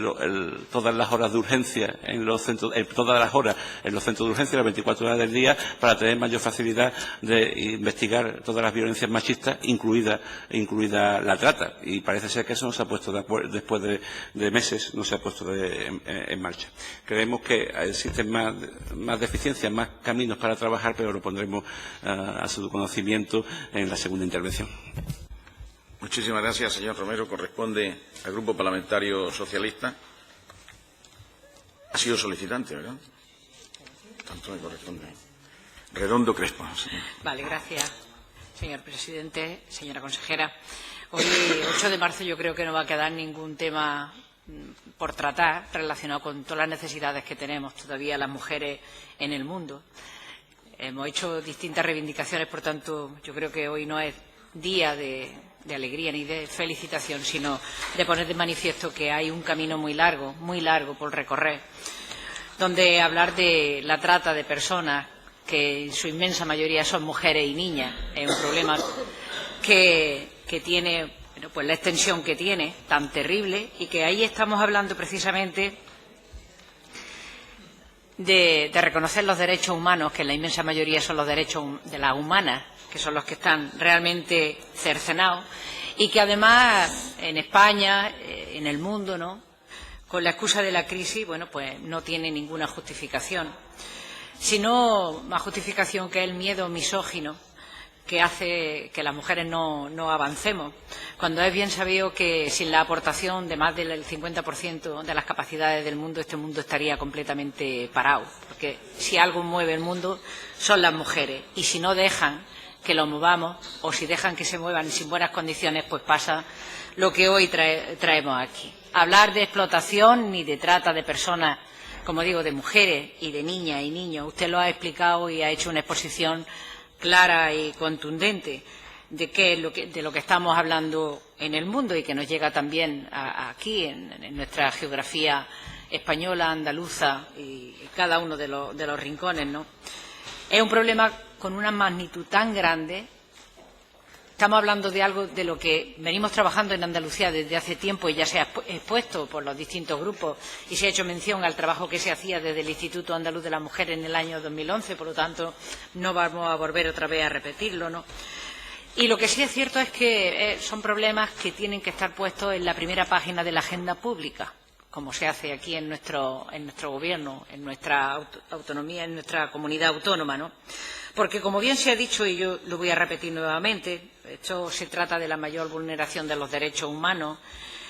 todas las horas de urgencia en los centros, todas las horas en los centros de urgencia, las 24 horas del día, para tener mayor facilidad de investigar todas las violencias machistas, incluida la trata. Y parece ser que eso no se ha puesto después de meses, no se ha puesto en marcha. Creemos que existen más deficiencias, más caminos para trabajar, pero lo pondremos a su conocimiento en la segunda intervención. Muchísimas gracias, señor Romero. Corresponde al Grupo Parlamentario Socialista. Ha sido solicitante, ¿verdad? Tanto me corresponde. Redondo Crespo. Sí. Vale, gracias, señor presidente, señora consejera. Hoy, 8 de marzo, yo creo que no va a quedar ningún tema por tratar relacionado con todas las necesidades que tenemos todavía las mujeres en el mundo. Hemos hecho distintas reivindicaciones, por tanto, yo creo que hoy no es día de alegría ni de felicitación, sino de poner de manifiesto que hay un camino muy largo por recorrer, donde hablar de la trata de personas, que en su inmensa mayoría son mujeres y niñas, es un problema que tiene pues la extensión que tiene, tan terrible, y que ahí estamos hablando precisamente de reconocer los derechos humanos, que en la inmensa mayoría son los derechos de las humanas, que son los que están realmente cercenados, y que además en España, en el mundo, ¿no?, con la excusa de la crisis, bueno, pues no tiene ninguna justificación, sino más justificación que el miedo misógino que hace que las mujeres no avancemos, cuando es bien sabido que sin la aportación de más del 50% de las capacidades del mundo, este mundo estaría completamente parado, porque si algo mueve el mundo son las mujeres, y si no dejan que lo movamos, o si dejan que se muevan sin buenas condiciones, pues pasa lo que hoy traemos aquí. Hablar de explotación ni de trata de personas, como digo, de mujeres y de niñas y niños, usted lo ha explicado y ha hecho una exposición clara y contundente de lo que estamos hablando en el mundo y que nos llega también aquí en nuestra geografía española, andaluza y cada uno de los rincones, ¿no? Es un problema con una magnitud tan grande. Estamos hablando de algo de lo que venimos trabajando en Andalucía desde hace tiempo y ya se ha expuesto por los distintos grupos y se ha hecho mención al trabajo que se hacía desde el Instituto Andaluz de la Mujer en el año 2011, por lo tanto no vamos a volver otra vez a repetirlo, ¿no? Y lo que sí es cierto es que son problemas que tienen que estar puestos en la primera página de la agenda pública, como se hace aquí en nuestro gobierno, en nuestra autonomía, en nuestra comunidad autónoma, ¿no? Porque, como bien se ha dicho, y yo lo voy a repetir nuevamente, esto se trata de la mayor vulneración de los derechos humanos,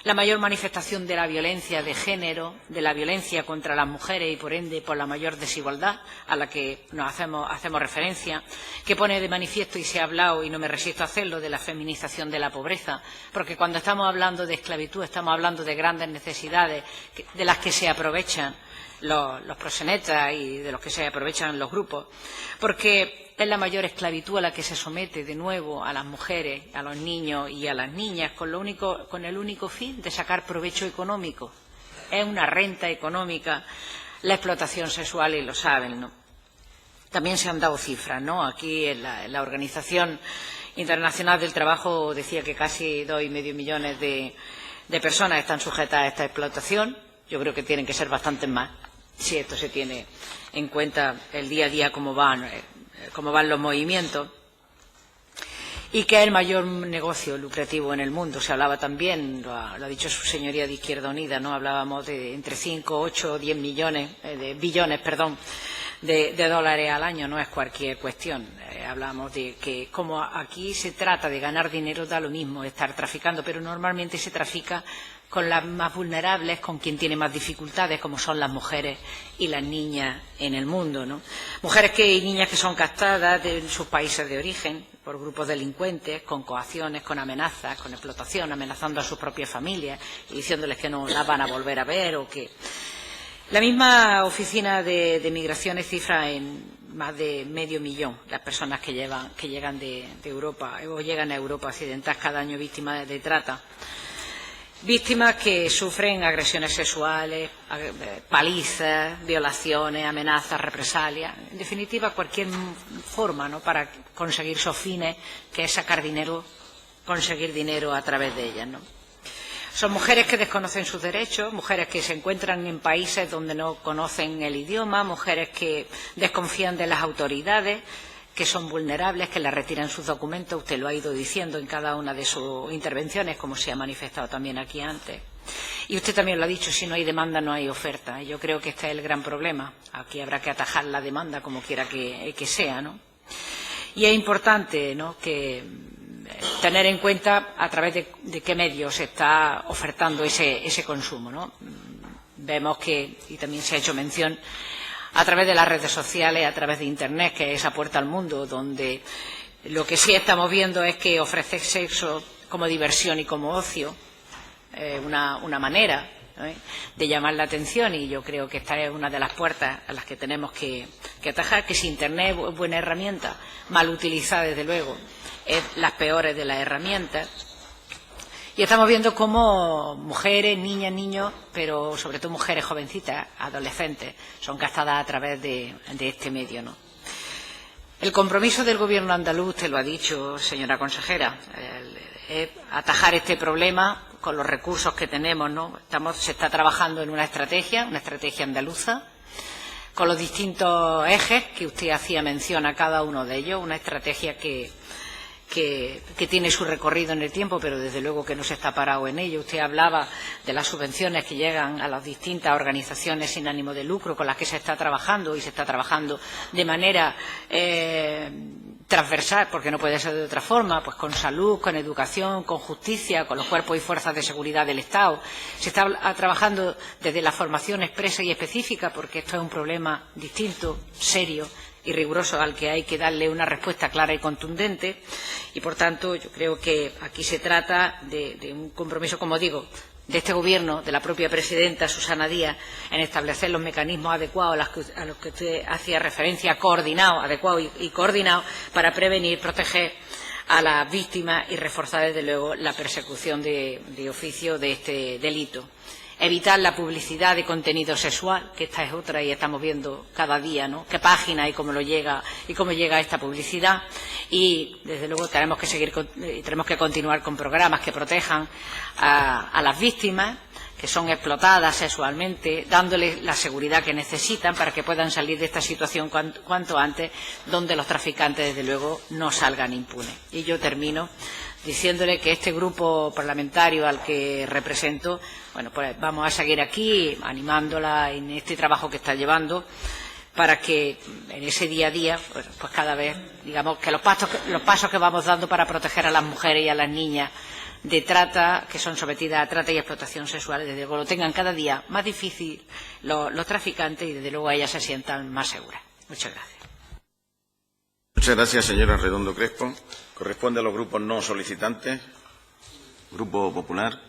la mayor manifestación de la violencia de género, de la violencia contra las mujeres y, por ende, por la mayor desigualdad a la que nos hacemos referencia, que pone de manifiesto, y se ha hablado, y no me resisto a hacerlo, de la feminización de la pobreza, porque cuando estamos hablando de esclavitud estamos hablando de grandes necesidades de las que se aprovechan los proxenetas y de los que se aprovechan los grupos, porque es la mayor esclavitud a la que se somete de nuevo a las mujeres, a los niños y a las niñas, con el único fin de sacar provecho económico. Es una renta económica la explotación sexual y lo saben, ¿no? También se han dado cifras, ¿no? Aquí en la Organización Internacional del Trabajo decía que casi 2,5 millones de personas están sujetas a esta explotación. Yo creo que tienen que ser bastantes más, si esto se tiene en cuenta el día a día, cómo van los movimientos, y que es el mayor negocio lucrativo en el mundo. Se hablaba también, lo ha dicho su señoría de Izquierda Unida, ¿no? Hablábamos de entre 5, 8 o 10 billones de dólares al año, no es cualquier cuestión. Hablamos de que, como aquí se trata de ganar dinero, da lo mismo estar traficando, pero normalmente se trafica con las más vulnerables, con quien tiene más dificultades, como son las mujeres y las niñas en el mundo, ¿no? Mujeres y niñas que son captadas de sus países de origen por grupos delincuentes, con coacciones, con amenazas, con explotación, amenazando a sus propias familias y diciéndoles que no las van a volver a ver, o que la misma Oficina de Migraciones cifra en más de 500.000 las personas que llegan de Europa o llegan a Europa occidental cada año víctimas de trata. Víctimas que sufren agresiones sexuales, palizas, violaciones, amenazas, represalias, en definitiva cualquier forma, ¿no?, para conseguir sus fines, que es sacar dinero, conseguir dinero a través de ellas, ¿no? Son mujeres que desconocen sus derechos, mujeres que se encuentran en países donde no conocen el idioma, mujeres que desconfían de las autoridades, que son vulnerables, que les retiran sus documentos. Usted lo ha ido diciendo en cada una de sus intervenciones, como se ha manifestado también aquí antes. Y usted también lo ha dicho, si no hay demanda no hay oferta. Y yo creo que este es el gran problema. Aquí habrá que atajar la demanda como quiera que sea, ¿no? Y es importante, ¿no?, que tener en cuenta a través de qué medios se está ofertando ese consumo, ¿no? Vemos que, y también se ha hecho mención, a través de las redes sociales, a través de Internet, que es esa puerta al mundo, donde lo que sí estamos viendo es que ofrecer sexo como diversión y como ocio, una manera, ¿no?, de llamar la atención, y yo creo que esta es una de las puertas a las que tenemos que atajar, que si Internet es buena herramienta, mal utilizada, desde luego, es las peores de las herramientas. Y estamos viendo cómo mujeres, niñas, niños, pero sobre todo mujeres jovencitas, adolescentes, son captadas a través de este medio, ¿no? El compromiso del Gobierno andaluz, usted lo ha dicho, señora consejera, es atajar este problema con los recursos que tenemos, ¿no? Se está trabajando en una estrategia andaluza, con los distintos ejes que usted hacía mención a cada uno de ellos, una estrategia que que tiene su recorrido en el tiempo, pero desde luego que no se está parado en ello. Usted hablaba de las subvenciones que llegan a las distintas organizaciones sin ánimo de lucro con las que se está trabajando, y se está trabajando de manera transversal, porque no puede ser de otra forma, pues con salud, con educación, con justicia, con los cuerpos y fuerzas de seguridad del Estado. Se está trabajando desde la formación expresa y específica, porque esto es un problema distinto, serio y riguroso, al que hay que darle una respuesta clara y contundente. Y, por tanto, yo creo que aquí se trata de un compromiso, como digo, de este Gobierno, de la propia presidenta Susana Díaz, en establecer los mecanismos adecuados a los que usted hacía referencia, adecuados y coordinados, para prevenir, proteger a las víctimas y reforzar, desde luego, la persecución de oficio de este delito. Evitar la publicidad de contenido sexual, que esta es otra y estamos viendo cada día, ¿no?, qué página y cómo llega esta publicidad. Y, desde luego, tenemos que continuar con programas que protejan a las víctimas que son explotadas sexualmente, dándoles la seguridad que necesitan para que puedan salir de esta situación cuanto antes, donde los traficantes, desde luego, no salgan impunes. Y yo termino diciéndole que este grupo parlamentario al que represento, bueno, pues vamos a seguir aquí animándola en este trabajo que está llevando, para que en ese día a día, pues cada vez, digamos, que los pasos que vamos dando para proteger a las mujeres y a las niñas de trata, que son sometidas a trata y explotación sexual, desde luego lo tengan cada día más difícil los traficantes, y desde luego ellas se sientan más seguras. Muchas gracias. Muchas gracias, señora Redondo Crespo. Corresponde a los grupos no solicitantes. Grupo Popular.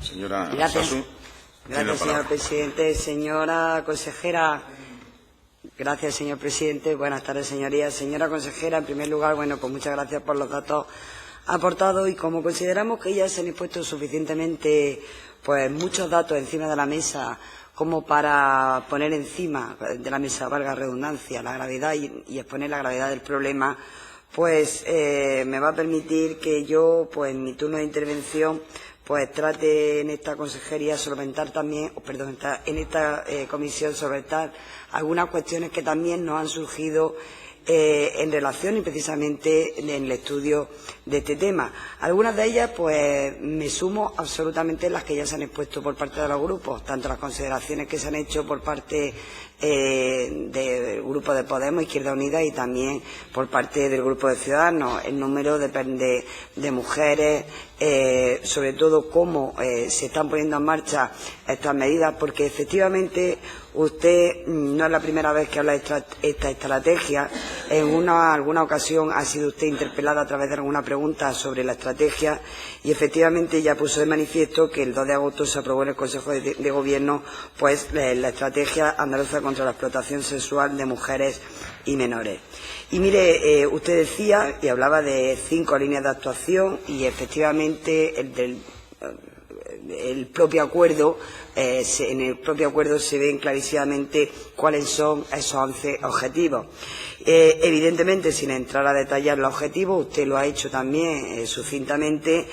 Señora Sasu. Gracias, señor presidente. Señora consejera. Gracias, señor presidente. Buenas tardes, señorías. Señora consejera, en primer lugar, bueno, pues muchas gracias por los datos aportados, y como consideramos que ya se han expuesto suficientemente, pues muchos datos encima de la mesa como para poner encima de la mesa, valga la redundancia, la gravedad y exponer la gravedad del problema, pues me va a permitir que yo, pues en mi turno de intervención, pues trate en esta consejería solventar también, en esta comisión solventar algunas cuestiones que también nos han surgido en relación y precisamente en el estudio de este tema. Algunas de ellas, pues me sumo absolutamente a las que ya se han expuesto por parte de los grupos, tanto las consideraciones que se han hecho por parte del grupo de Podemos, Izquierda Unida, y también por parte del grupo de Ciudadanos. El número de mujeres, sobre todo cómo se están poniendo en marcha estas medidas, porque efectivamente usted no es la primera vez que habla de esta estrategia. En alguna ocasión ha sido usted interpelada a través de alguna pregunta sobre la estrategia, y efectivamente ya puso de manifiesto que el 2 de agosto se aprobó en el Consejo de Gobierno pues la estrategia andaluza contra la explotación sexual de mujeres y menores. Y mire, usted decía y hablaba de 5 líneas de actuación, y efectivamente el propio acuerdo, en el propio acuerdo se ven clarísimamente cuáles son esos 11 objetivos. Evidentemente, sin entrar a detallar los objetivos, usted lo ha hecho también sucintamente.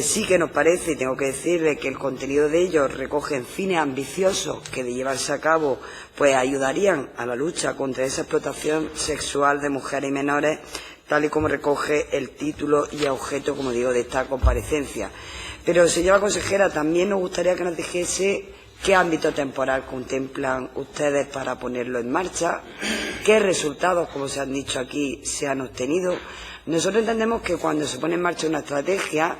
Sí que nos parece, y tengo que decirle, que el contenido de ellos recogen fines ambiciosos que, de llevarse a cabo, pues ayudarían a la lucha contra esa explotación sexual de mujeres y menores, tal y como recoge el título y objeto, como digo, de esta comparecencia. Pero, señora consejera, también nos gustaría que nos dijese qué ámbito temporal contemplan ustedes para ponerlo en marcha, qué resultados, como se han dicho aquí, se han obtenido. Nosotros entendemos que cuando se pone en marcha una estrategia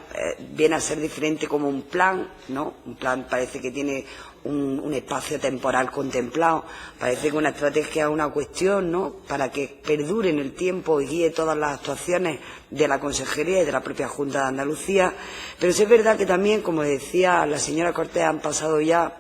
viene a ser diferente como un plan, ¿no? Un plan parece que tiene un espacio temporal contemplado. Parece que una estrategia es una cuestión, ¿no?, para que perdure en el tiempo y guíe todas las actuaciones de la Consejería y de la propia Junta de Andalucía. Pero sí es verdad que también, como decía la señora Cortés, han pasado ya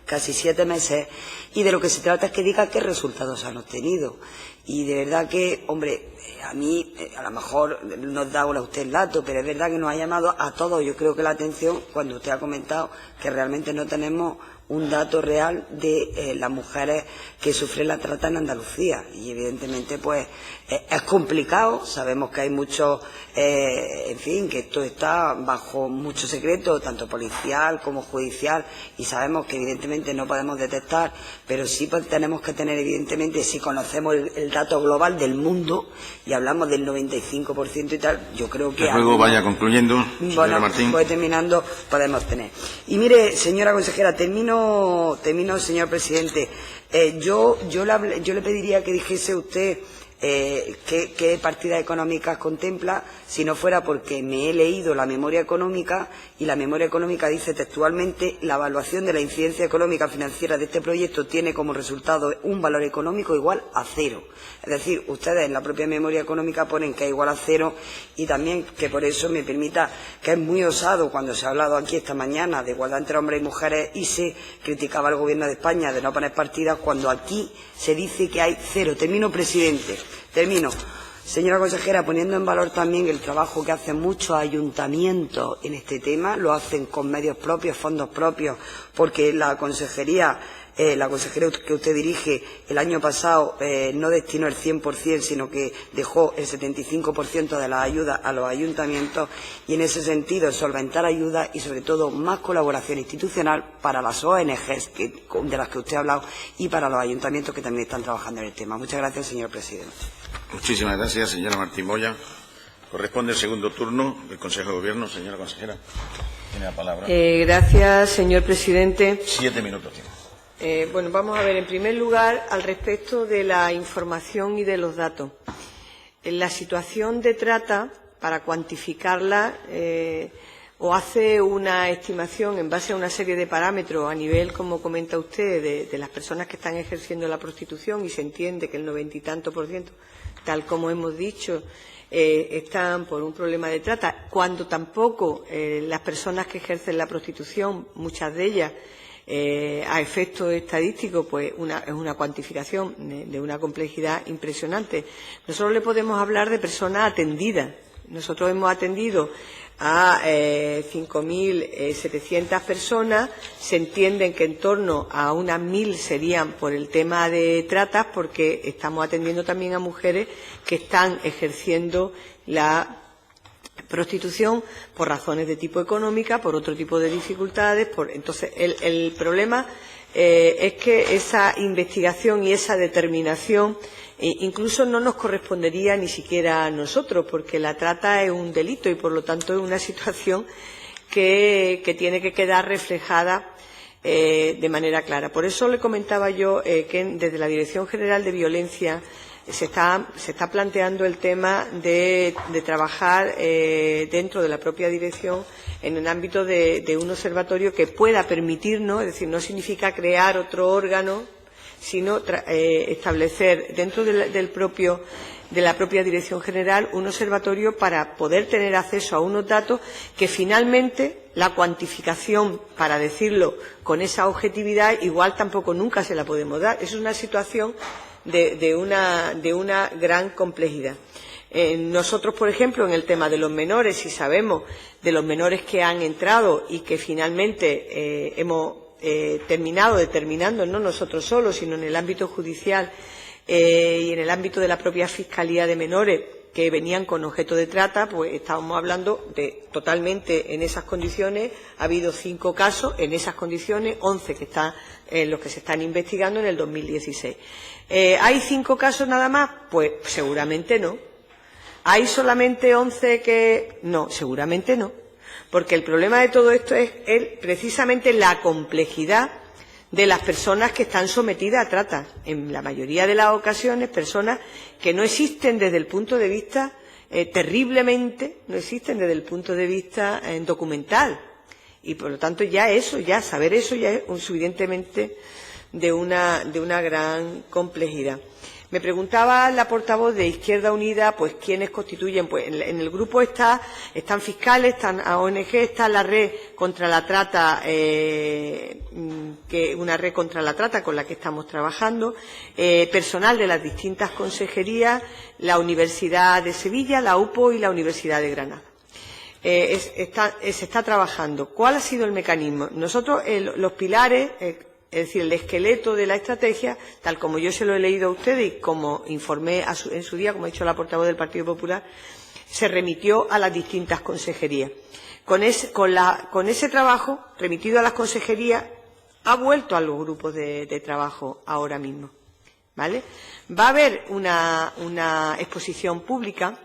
casi 7 meses, y de lo que se trata es que diga qué resultados han obtenido. Y de verdad que, hombre, a mí, a lo mejor nos da a usted el dato, pero es verdad que nos ha llamado a todos, yo creo que la atención, cuando usted ha comentado que realmente no tenemos un dato real de las mujeres que sufren la trata en Andalucía. Y evidentemente pues es complicado, sabemos que hay mucho, en fin, que esto está bajo mucho secreto, tanto policial como judicial, y sabemos que evidentemente no podemos detectar, pero sí tenemos que tener evidentemente, si conocemos el dato global del mundo y hablamos del 95% y tal, yo creo que... Luego vaya concluyendo, señora Martín. Voy terminando, podemos tener. Y mire, señora consejera, termino, señor presidente. Yo le pediría que dijese usted qué partidas económicas contempla, si no fuera porque me he leído la memoria económica, y la memoria económica dice textualmente: la evaluación de la incidencia económica financiera de este proyecto tiene como resultado un valor económico igual a 0. Es decir, ustedes en la propia memoria económica ponen que es igual a 0, y también que por eso me permita, que es muy osado cuando se ha hablado aquí esta mañana de igualdad entre hombres y mujeres y se criticaba al Gobierno de España de no poner partidas, cuando aquí se dice que hay 0. Termino, presidente. Termino. Señora consejera, poniendo en valor también el trabajo que hacen muchos ayuntamientos en este tema, lo hacen con medios propios, fondos propios, porque la consejería que usted dirige el año pasado no destinó el 100%, sino que dejó el 75% de las ayudas a los ayuntamientos, y en ese sentido solventar ayudas y sobre todo más colaboración institucional para las ONGs de las que usted ha hablado y para los ayuntamientos que también están trabajando en el tema. Muchas gracias, señor presidente. Muchísimas gracias, señora Martín Moya. Corresponde el segundo turno del Consejo de Gobierno. Señora consejera, tiene la palabra. Gracias, señor presidente. 7 minutos tiene. Bueno, vamos a ver, en primer lugar, al respecto de la información y de los datos. En la situación de trata, para cuantificarla, o hace una estimación en base a una serie de parámetros a nivel, como comenta usted, de las personas que están ejerciendo la prostitución, y se entiende que el 90 y tanto %, tal como hemos dicho, están por un problema de trata, cuando tampoco las personas que ejercen la prostitución, muchas de ellas, a efectos estadísticos, pues es una cuantificación de una complejidad impresionante. Nosotros le podemos hablar de personas atendidas. Nosotros hemos atendido a 5.700 personas. Se entienden que en torno a unas 1.000 serían por el tema de tratas, porque estamos atendiendo también a mujeres que están ejerciendo la prostitución por razones de tipo económica, por otro tipo de dificultades. Entonces, el problema es que esa investigación y esa determinación incluso no nos correspondería ni siquiera a nosotros, porque la trata es un delito y, por lo tanto, es una situación que tiene que quedar reflejada de manera clara. Por eso le comentaba yo que desde la Dirección General de Violencia se está planteando el tema de trabajar dentro de la propia dirección en el ámbito de un observatorio que pueda permitirnos, es decir, no significa crear otro órgano, sino establecer dentro de la propia Dirección General un observatorio para poder tener acceso a unos datos que finalmente la cuantificación, para decirlo con esa objetividad, igual tampoco nunca se la podemos dar. Es una situación de una gran complejidad. Nosotros, por ejemplo, en el tema de los menores, si sabemos de los menores que han entrado y que finalmente hemos determinando, no nosotros solos, sino en el ámbito judicial y en el ámbito de la propia Fiscalía de Menores, que venían con objeto de trata, pues estábamos hablando de totalmente en esas condiciones. Ha habido 5 casos en esas condiciones, 11 que están los que se están investigando en el 2016. ¿Hay 5 casos nada más? Pues seguramente no. ¿Hay solamente 11 que...? No, seguramente no. Porque el problema de todo esto es precisamente la complejidad de las personas que están sometidas a trata. En la mayoría de las ocasiones, personas que no existen desde el punto de vista, terriblemente, no existen desde el punto de vista documental. Y, por lo tanto, saber eso ya es suficientemente de una gran complejidad. Me preguntaba la portavoz de Izquierda Unida, pues, ¿quiénes constituyen? Pues en el grupo están fiscales, están ONG, está la red contra la trata, una red contra la trata con la que estamos trabajando, personal de las distintas consejerías, la Universidad de Sevilla, la UPO y la Universidad de Granada. se está trabajando. ¿Cuál ha sido el mecanismo? Nosotros, los pilares, es decir, el esqueleto de la estrategia, tal como yo se lo he leído a ustedes y como informé en su día, como ha dicho la portavoz del Partido Popular, se remitió a las distintas consejerías. Con ese trabajo, remitido a las consejerías, ha vuelto a los grupos de trabajo ahora mismo, ¿vale? Va a haber una exposición pública,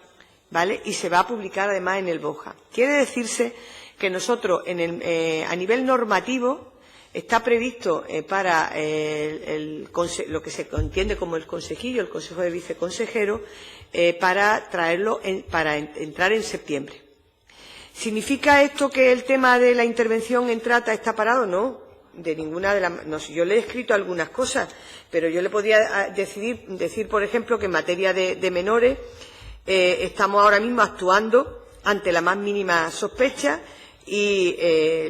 ¿vale? Y se va a publicar además en el BOJA. Quiere decirse que nosotros, a nivel normativo, está previsto para lo que se entiende como el consejillo, el Consejo de Viceconsejeros, para traerlo para entrar en septiembre. ¿Significa esto que el tema de la intervención en trata está parado? No, de ninguna de las. No, yo le he escrito algunas cosas, pero yo le podía decir, por ejemplo, que en materia de menores estamos ahora mismo actuando ante la más mínima sospecha y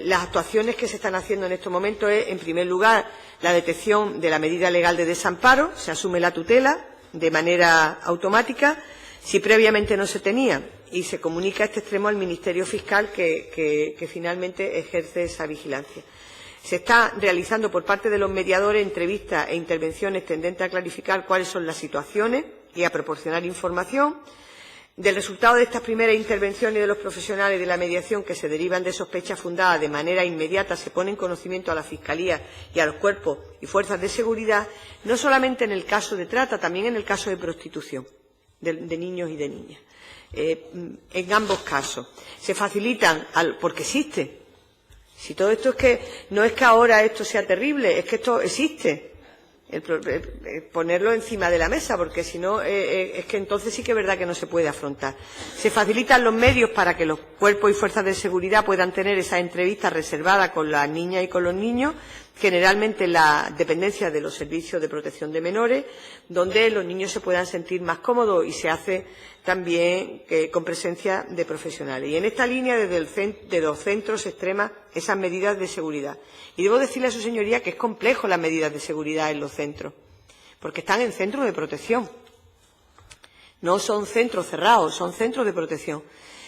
las actuaciones que se están haciendo en estos momentos es, en primer lugar, la detección de la medida legal de desamparo, se asume la tutela de manera automática, si previamente no se tenía, y se comunica este extremo al Ministerio Fiscal que finalmente ejerce esa vigilancia. Se está realizando por parte de los mediadores entrevistas e intervenciones tendentes a clarificar cuáles son las situaciones y a proporcionar información. Del resultado de estas primeras intervenciones de los profesionales de la mediación que se derivan de sospechas fundadas de manera inmediata se pone en conocimiento a la Fiscalía y a los cuerpos y fuerzas de seguridad, no solamente en el caso de trata, también en el caso de prostitución de niños y de niñas. En ambos casos. Se facilitan, porque existe. Si todo esto no es que ahora esto sea terrible, es que esto existe. Ponerlo encima de la mesa, porque si no, es que entonces sí que es verdad que no se puede afrontar. Se facilitan los medios para que los cuerpos y fuerzas de seguridad puedan tener esas entrevistas reservadas con las niñas y con los niños, generalmente en la dependencia de los servicios de protección de menores, donde los niños se puedan sentir más cómodos y se hace también con presencia de profesionales. Y en esta línea, desde los centros se extreman esas medidas de seguridad. Y debo decirle a su señoría que es complejo las medidas de seguridad en los centros, porque están en centros de protección. No son centros cerrados, son centros de protección.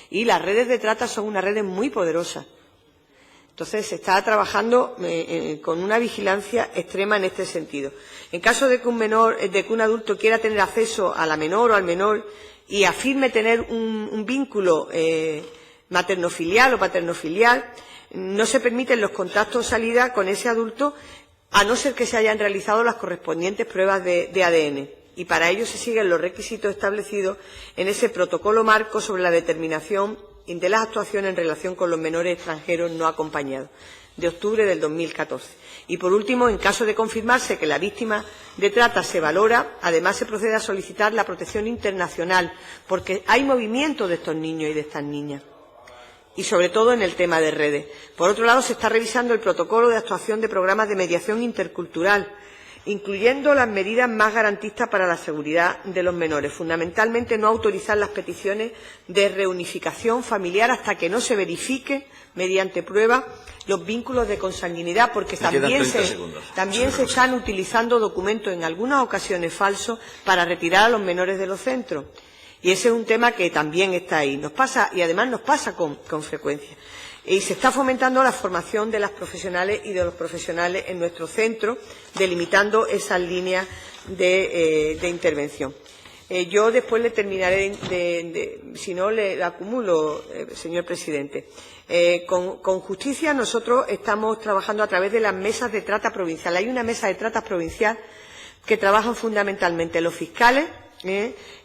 Y las redes de trata son unas redes muy poderosas. Entonces, se está trabajando con una vigilancia extrema en este sentido. En caso de que un adulto quiera tener acceso a la menor o al menor y afirme tener un vínculo maternofilial o paternofilial, no se permiten los contactos o salidas con ese adulto a no ser que se hayan realizado las correspondientes pruebas de ADN. Y para ello se siguen los requisitos establecidos en ese protocolo marco sobre la determinación de las actuaciones en relación con los menores extranjeros no acompañados, de octubre del 2014. Y, por último, en caso de confirmarse que la víctima de trata se valora, además se procede a solicitar la protección internacional, porque hay movimiento de estos niños y de estas niñas, y sobre todo en el tema de redes. Por otro lado, se está revisando el protocolo de actuación de programas de mediación intercultural, incluyendo las medidas más garantistas para la seguridad de los menores, fundamentalmente no autorizar las peticiones de reunificación familiar hasta que no se verifique mediante prueba los vínculos de consanguinidad, porque también se están utilizando documentos en algunas ocasiones falsos para retirar a los menores de los centros. Y ese es un tema que también está ahí. Nos pasa, y además nos pasa con frecuencia. Y se está fomentando la formación de las profesionales y de los profesionales en nuestro centro, delimitando esas líneas de intervención. Yo después le terminaré, si no le acumulo, señor presidente. Con justicia nosotros estamos trabajando a través de las mesas de trata provincial. Hay una mesa de trata provincial que trabajan fundamentalmente los fiscales,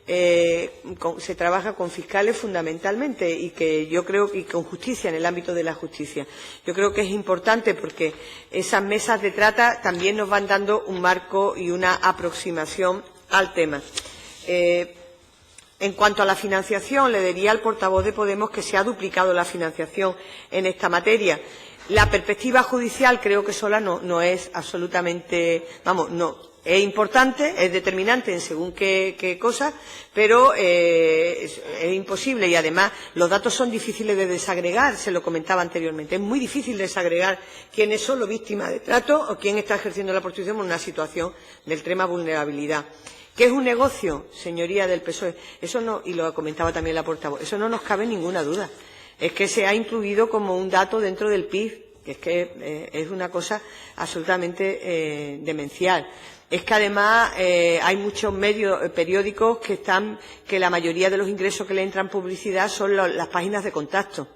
se trabaja con fiscales fundamentalmente y que yo creo que con justicia, en el ámbito de la justicia. Yo creo que es importante porque esas mesas de trata también nos van dando un marco y una aproximación al tema. En cuanto a la financiación, le diría al portavoz de Podemos que se ha duplicado la financiación en esta materia. La perspectiva judicial creo que sola no es absolutamente, es importante, es determinante en según qué cosas, pero es imposible y además los datos son difíciles de desagregar, se lo comentaba anteriormente. Es muy difícil desagregar quién es solo víctima de trato o quién está ejerciendo la prostitución en una situación de extrema vulnerabilidad. ¿Qué es un negocio, señoría del PSOE? Eso no, y lo comentaba también la portavoz, eso no nos cabe ninguna duda. es que se ha incluido como un dato dentro del PIB, que es que es una cosa absolutamente demencial. Es que además hay muchos medios periódicos que la mayoría de los ingresos que le entran publicidad son las páginas de contacto,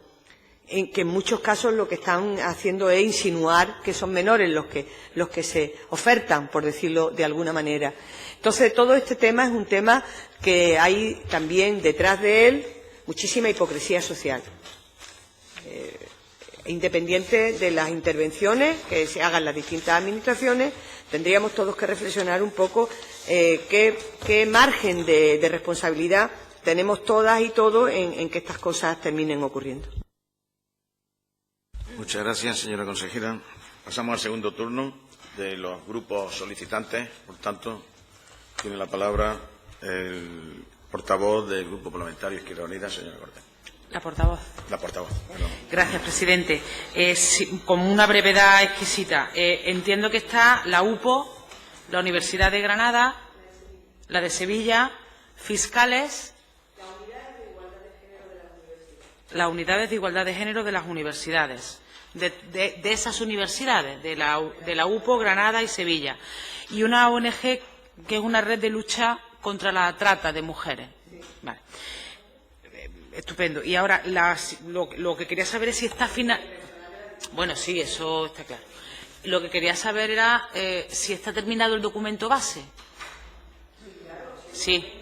en que en muchos casos lo que están haciendo es insinuar que son menores los que se ofertan, por decirlo de alguna manera. Entonces, todo este tema es un tema que hay también detrás de él muchísima hipocresía social. Independiente de las intervenciones que se hagan las distintas administraciones, tendríamos todos que reflexionar un poco qué margen de responsabilidad tenemos todas y todos en que estas cosas terminen ocurriendo. Muchas gracias, señora consejera. Pasamos al segundo turno de los grupos solicitantes. Por tanto, tiene la palabra el portavoz del Grupo Parlamentario Izquierda Unida, señora Cortés. La portavoz. La portavoz, perdón. Gracias, presidente. Con una brevedad exquisita. Entiendo que está la UPO, la Universidad de Granada, la de Sevilla, fiscales. Las unidades de igualdad de género de las universidades. De esas universidades, de la UPO, Granada y Sevilla. Y una ONG que es una red de lucha contra la trata de mujeres. Vale. Estupendo. Y ahora, lo que quería saber es si está final. Bueno, sí, eso está claro. Lo que quería saber era si está terminado el documento base. Sí.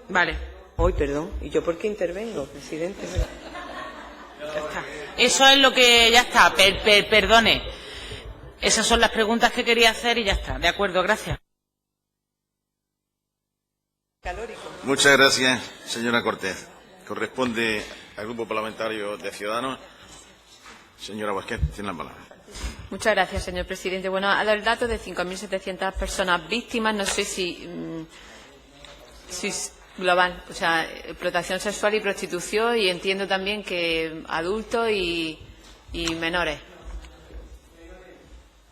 Vale. Hoy, perdón. ¿Y yo por qué intervengo, presidente? Ya está. Eso es lo que ya está. Perdone. Esas son las preguntas que quería hacer y ya está. De acuerdo, gracias. Muchas gracias, señora Cortés. Corresponde al Grupo Parlamentario de Ciudadanos. Señora Bosquet, tiene la palabra. Muchas gracias, señor presidente. Bueno, ha dado el dato de 5.700 personas víctimas. No sé si es global, o sea, explotación sexual y prostitución, y entiendo también que adultos y menores.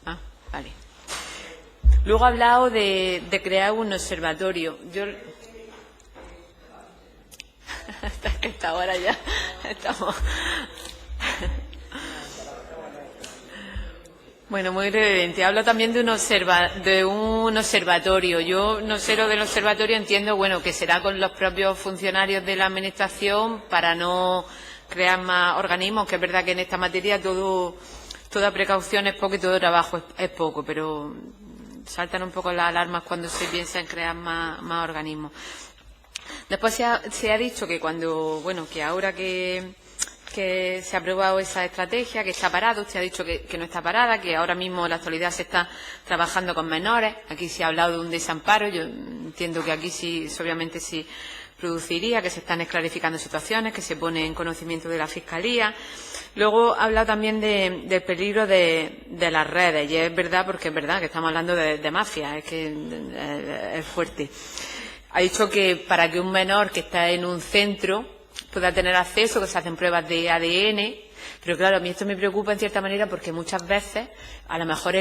Ah, vale. Luego ha hablado de crear un observatorio. Yo esta hora ya estamos. Bueno, muy brevemente. Habla también de un observatorio. Yo no sé lo del observatorio, entiendo, bueno, que será con los propios funcionarios de la Administración para no crear más organismos, que es verdad que en esta materia toda precaución es poco y todo trabajo es poco, pero saltan un poco las alarmas cuando se piensa en crear más organismos. Después se ha dicho que que ahora que se ha aprobado esa estrategia, que está parado, usted ha dicho que no está parada, que ahora mismo en la actualidad se está trabajando con menores. Aquí se ha hablado de un desamparo, yo entiendo que aquí sí, obviamente sí produciría, que se están esclarificando situaciones, que se pone en conocimiento de la Fiscalía. Luego ha hablado también del peligro de las redes, y es verdad, porque es verdad que estamos hablando de mafia, es que es fuerte. Ha dicho que para que un menor que está en un centro pueda tener acceso, que se hacen pruebas de ADN, pero claro, a mí esto me preocupa en cierta manera porque muchas veces a lo mejor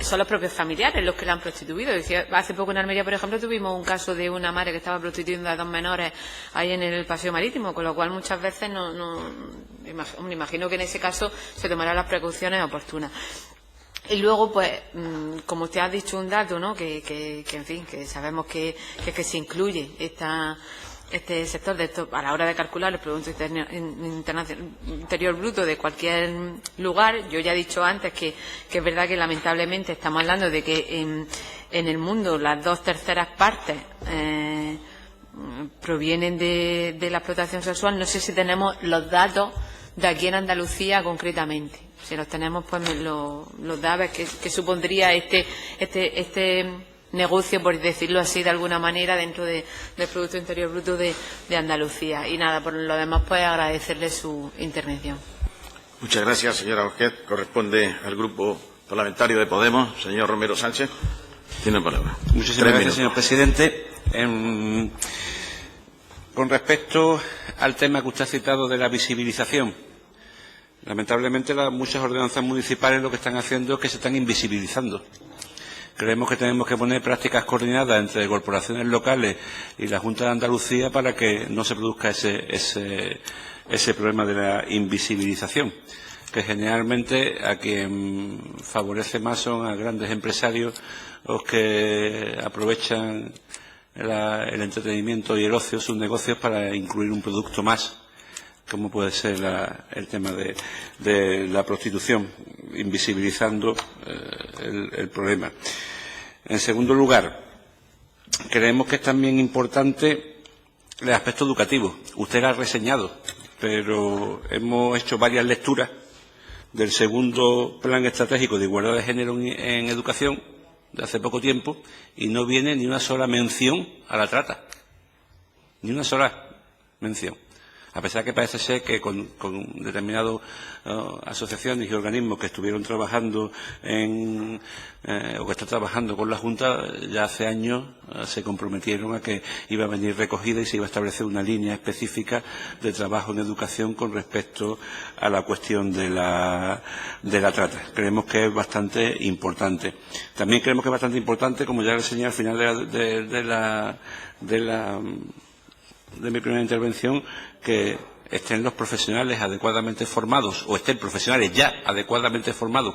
son los propios familiares los que la han prostituido. Hace poco en Almería, por ejemplo, tuvimos un caso de una madre que estaba prostituyendo a dos menores ahí en el paseo marítimo, con lo cual muchas veces me imagino que en ese caso se tomarán las precauciones oportunas. Y luego, pues, como usted ha dicho un dato, ¿no? Que en fin, que sabemos que se incluye este sector de esto a la hora de calcular el Producto Interior Bruto de cualquier lugar. Yo ya he dicho antes que es verdad que lamentablemente estamos hablando de que en el mundo las 2/3 partes provienen de la explotación sexual. No sé si tenemos los datos de aquí en Andalucía concretamente. Si los tenemos, pues los datos que supondría este negocio, por decirlo así de alguna manera, dentro del Producto Interior Bruto de Andalucía. Y nada, por lo demás, pues agradecerle su intervención. Muchas gracias, señora Bosquet. Corresponde al Grupo Parlamentario de Podemos, señor Romero Sánchez. Tiene la palabra. Muchísimas gracias, señor presidente. Con respecto al tema que usted ha citado de la visibilización, lamentablemente muchas ordenanzas municipales lo que están haciendo es que se están invisibilizando. Creemos que tenemos que poner prácticas coordinadas entre corporaciones locales y la Junta de Andalucía para que no se produzca ese problema de la invisibilización, que generalmente a quien favorece más son a grandes empresarios los que aprovechan el entretenimiento y el ocio, sus negocios, para incluir un producto más, como puede ser el tema de la prostitución, invisibilizando el problema. En segundo lugar, creemos que es también importante el aspecto educativo. Usted lo ha reseñado, pero hemos hecho varias lecturas del segundo Plan Estratégico de Igualdad de Género en Educación de hace poco tiempo y no viene ni una sola mención a la trata. Ni una sola mención. A pesar que parece ser que con determinadas asociaciones y organismos que estuvieron trabajando o que están trabajando con la Junta, ya hace años se comprometieron a que iba a venir recogida y se iba a establecer una línea específica de trabajo en educación con respecto a la cuestión de la trata. Creemos que es bastante importante. También creemos que es bastante importante, como ya le enseñé al final de mi primera intervención, que estén los profesionales adecuadamente formados o estén profesionales ya adecuadamente formados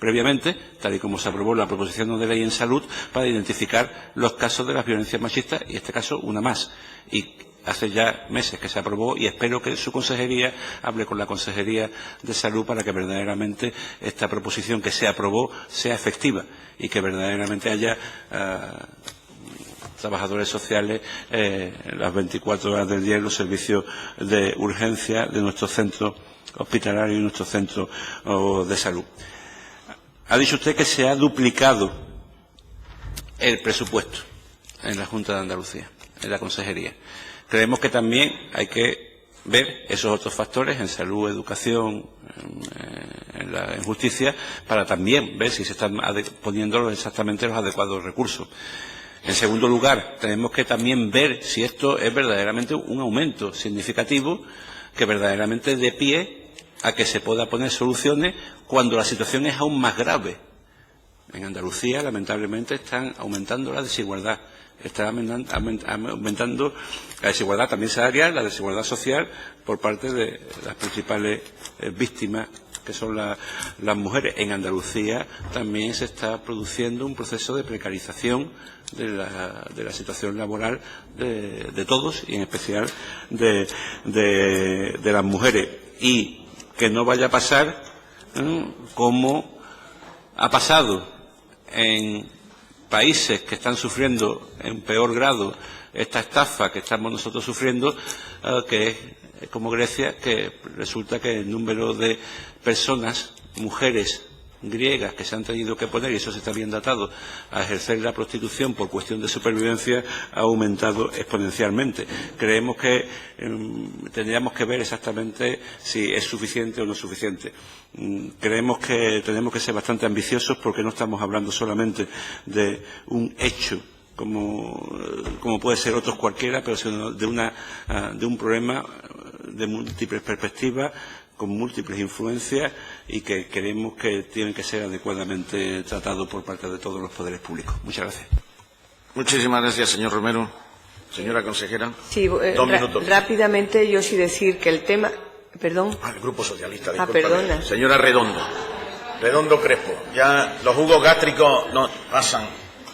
previamente, tal y como se aprobó la proposición no de ley en salud, para identificar los casos de las violencias machistas y, en este caso, una más. Y hace ya meses que se aprobó y espero que su consejería hable con la Consejería de Salud para que verdaderamente esta proposición que se aprobó sea efectiva y que verdaderamente haya trabajadores sociales las 24 horas del día en los servicios de urgencia de nuestros centros hospitalarios y nuestros centros de salud. Ha dicho usted que se ha duplicado el presupuesto en la Junta de Andalucía, en la Consejería. Creemos que también hay que ver esos otros factores en salud, educación, en justicia, para también ver si se están poniendo exactamente los adecuados recursos. En segundo lugar, tenemos que también ver si esto es verdaderamente un aumento significativo que verdaderamente dé pie a que se pueda poner soluciones cuando la situación es aún más grave. En Andalucía, lamentablemente, están aumentando la desigualdad. Está aumentando la desigualdad también salarial, la desigualdad social por parte de las principales víctimas, que son las mujeres. En Andalucía también se está produciendo un proceso de precarización de la situación laboral de todos y en especial de las mujeres. Y que no vaya a pasar como ha pasado en países que están sufriendo en peor grado esta estafa que estamos nosotros sufriendo, que es como Grecia, que resulta que el número de personas, mujeres griegas que se han tenido que poner, y eso se está bien datado, a ejercer la prostitución por cuestión de supervivencia, ha aumentado exponencialmente. Creemos que tendríamos que ver exactamente si es suficiente o no es suficiente. Creemos que tenemos que ser bastante ambiciosos porque no estamos hablando solamente de un hecho como puede ser otros cualquiera, pero sino de un problema de múltiples perspectivas, con múltiples influencias y que creemos que tienen que ser adecuadamente tratados por parte de todos los poderes públicos. Muchas gracias. Muchísimas gracias, señor Romero. Señora consejera. Sí, 2 minutos. Rápidamente, yo sí decir que el tema... Perdón. El Grupo Socialista, discúlpame. Perdona. Señora Redondo. Redondo Crespo. Ya los jugos gástricos no pasan.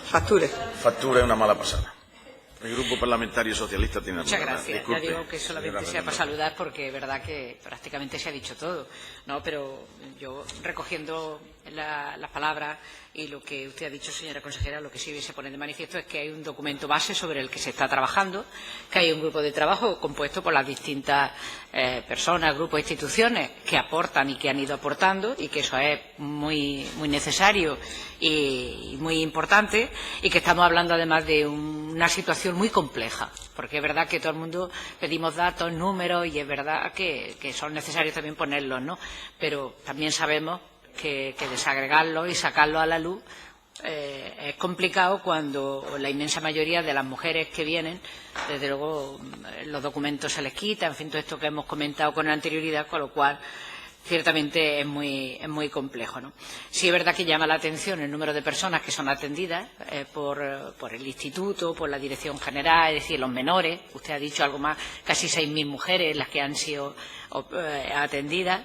Facture. Factura es una mala pasada. El Grupo Parlamentario Socialista tiene la Muchas palabra. gracias. Disculpe, ya digo que solamente sea para saludar porque es verdad que prácticamente se ha dicho todo, ¿no? Pero yo, recogiendo las palabras y lo que usted ha dicho, señora consejera, lo que sí se pone de manifiesto es que hay un documento base sobre el que se está trabajando, que hay un grupo de trabajo compuesto por las distintas personas, grupos e instituciones que aportan y que han ido aportando y que eso es muy, muy necesario y muy importante, y que estamos hablando además de una situación muy compleja, porque es verdad que todo el mundo pedimos datos, números, y es verdad que son necesarios también ponerlos, ¿no? Pero también sabemos que desagregarlos y sacarlos a la luz es complicado cuando la inmensa mayoría de las mujeres que vienen, desde luego los documentos se les quitan, en fin, todo esto que hemos comentado con anterioridad, con lo cual ciertamente es muy complejo, ¿no? Sí es verdad que llama la atención el número de personas que son atendidas por el Instituto, por la Dirección General, es decir, los menores. Usted ha dicho algo más, casi 6.000 mujeres las que han sido atendidas.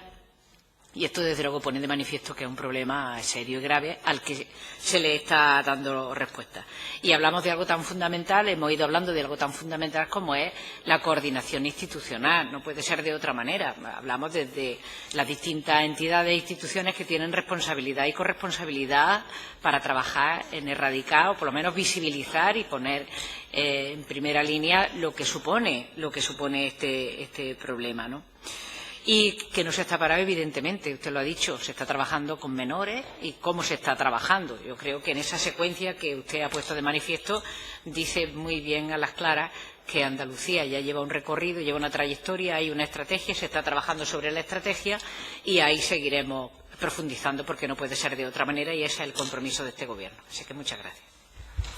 Y esto, desde luego, pone de manifiesto que es un problema serio y grave al que se le está dando respuesta. Y hablamos de algo tan fundamental, hemos ido hablando de algo tan fundamental como es la coordinación institucional. No puede ser de otra manera. Hablamos desde las distintas entidades e instituciones que tienen responsabilidad y corresponsabilidad para trabajar en erradicar o, por lo menos, visibilizar y poner en primera línea lo que supone este problema, ¿no? Y que no se está parado, evidentemente, usted lo ha dicho, se está trabajando con menores y cómo se está trabajando. Yo creo que en esa secuencia que usted ha puesto de manifiesto dice muy bien a las claras que Andalucía ya lleva un recorrido, lleva una trayectoria, hay una estrategia, se está trabajando sobre la estrategia y ahí seguiremos profundizando porque no puede ser de otra manera y ese es el compromiso de este Gobierno. Así que muchas gracias.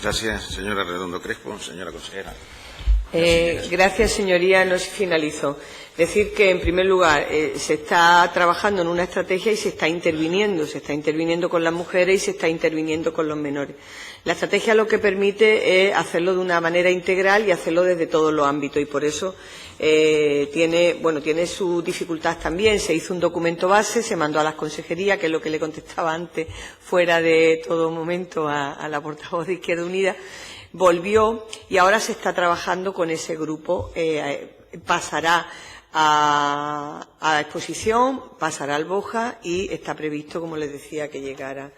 Gracias, señora Redondo Crespo. Señora consejera. Gracias, señoría. No finalizo. Decir que, en primer lugar, se está trabajando en una estrategia y se está interviniendo con las mujeres y se está interviniendo con los menores. La estrategia lo que permite es hacerlo de una manera integral y hacerlo desde todos los ámbitos y por eso tiene sus dificultades también. Se hizo un documento base, se mandó a las consejerías, que es lo que le contestaba antes, fuera de todo momento a la portavoz de Izquierda Unida. Volvió y ahora se está trabajando con ese grupo. Pasará a exposición, pasará al BOJA y está previsto, como les decía, que llegara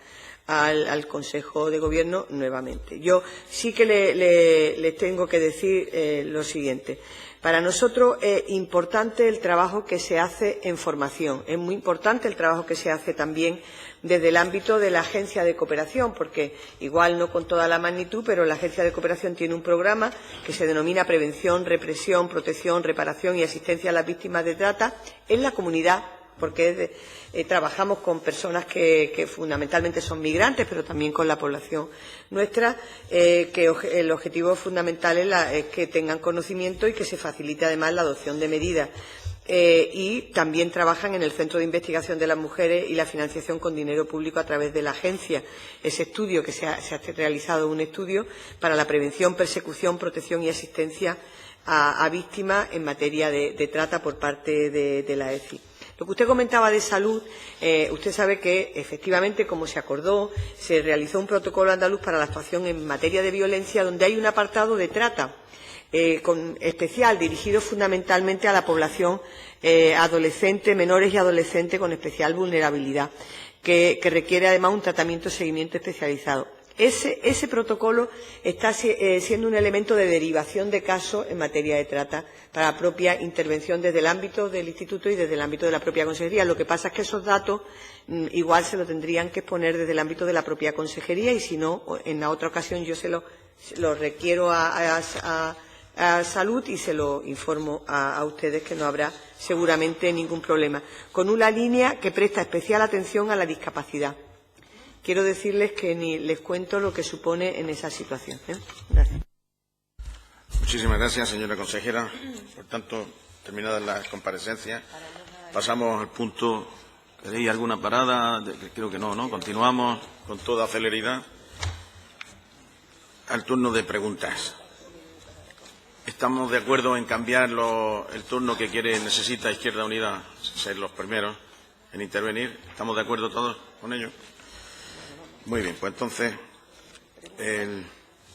al Consejo de Gobierno nuevamente. Yo sí que les tengo que decir lo siguiente. Para nosotros es importante el trabajo que se hace en formación. Es muy importante el trabajo que se hace también desde el ámbito de la Agencia de Cooperación, porque igual no con toda la magnitud, pero la Agencia de Cooperación tiene un programa que se denomina Prevención, Represión, Protección, Reparación y Asistencia a las Víctimas de Trata en la comunidad, porque trabajamos con personas que fundamentalmente son migrantes, pero también con la población nuestra, que el objetivo fundamental es que tengan conocimiento y que se facilite además la adopción de medidas. Y también trabajan en el Centro de Investigación de las Mujeres y la financiación con dinero público a través de la agencia. Ese estudio que se ha realizado, un estudio para la prevención, persecución, protección y asistencia a víctimas en materia de trata por parte de la ECI. Lo que usted comentaba de salud, usted sabe que, efectivamente, como se acordó, se realizó un protocolo andaluz para la actuación en materia de violencia, donde hay un apartado de trata especial, dirigido fundamentalmente a la población adolescente, menores y adolescentes con especial vulnerabilidad, que requiere además un tratamiento y seguimiento especializado. Ese protocolo está siendo un elemento de derivación de casos en materia de trata para la propia intervención desde el ámbito del Instituto y desde el ámbito de la propia Consejería. Lo que pasa es que esos datos igual se lo tendrían que exponer desde el ámbito de la propia Consejería y, si no, en la otra ocasión yo se lo requiero a Salud y se lo informo a ustedes, que no habrá seguramente ningún problema. Con una línea que presta especial atención a la discapacidad. Quiero decirles que ni les cuento lo que supone en esa situación. Gracias. Muchísimas gracias, señora consejera. Por tanto, terminadas las comparecencias, pasamos al punto. ¿Queréis alguna parada? Creo que no, ¿no? Continuamos con toda celeridad al turno de preguntas. ¿Estamos de acuerdo en cambiar el turno que necesita Izquierda Unida, ser los primeros en intervenir? ¿Estamos de acuerdo todos con ello? Muy bien, pues entonces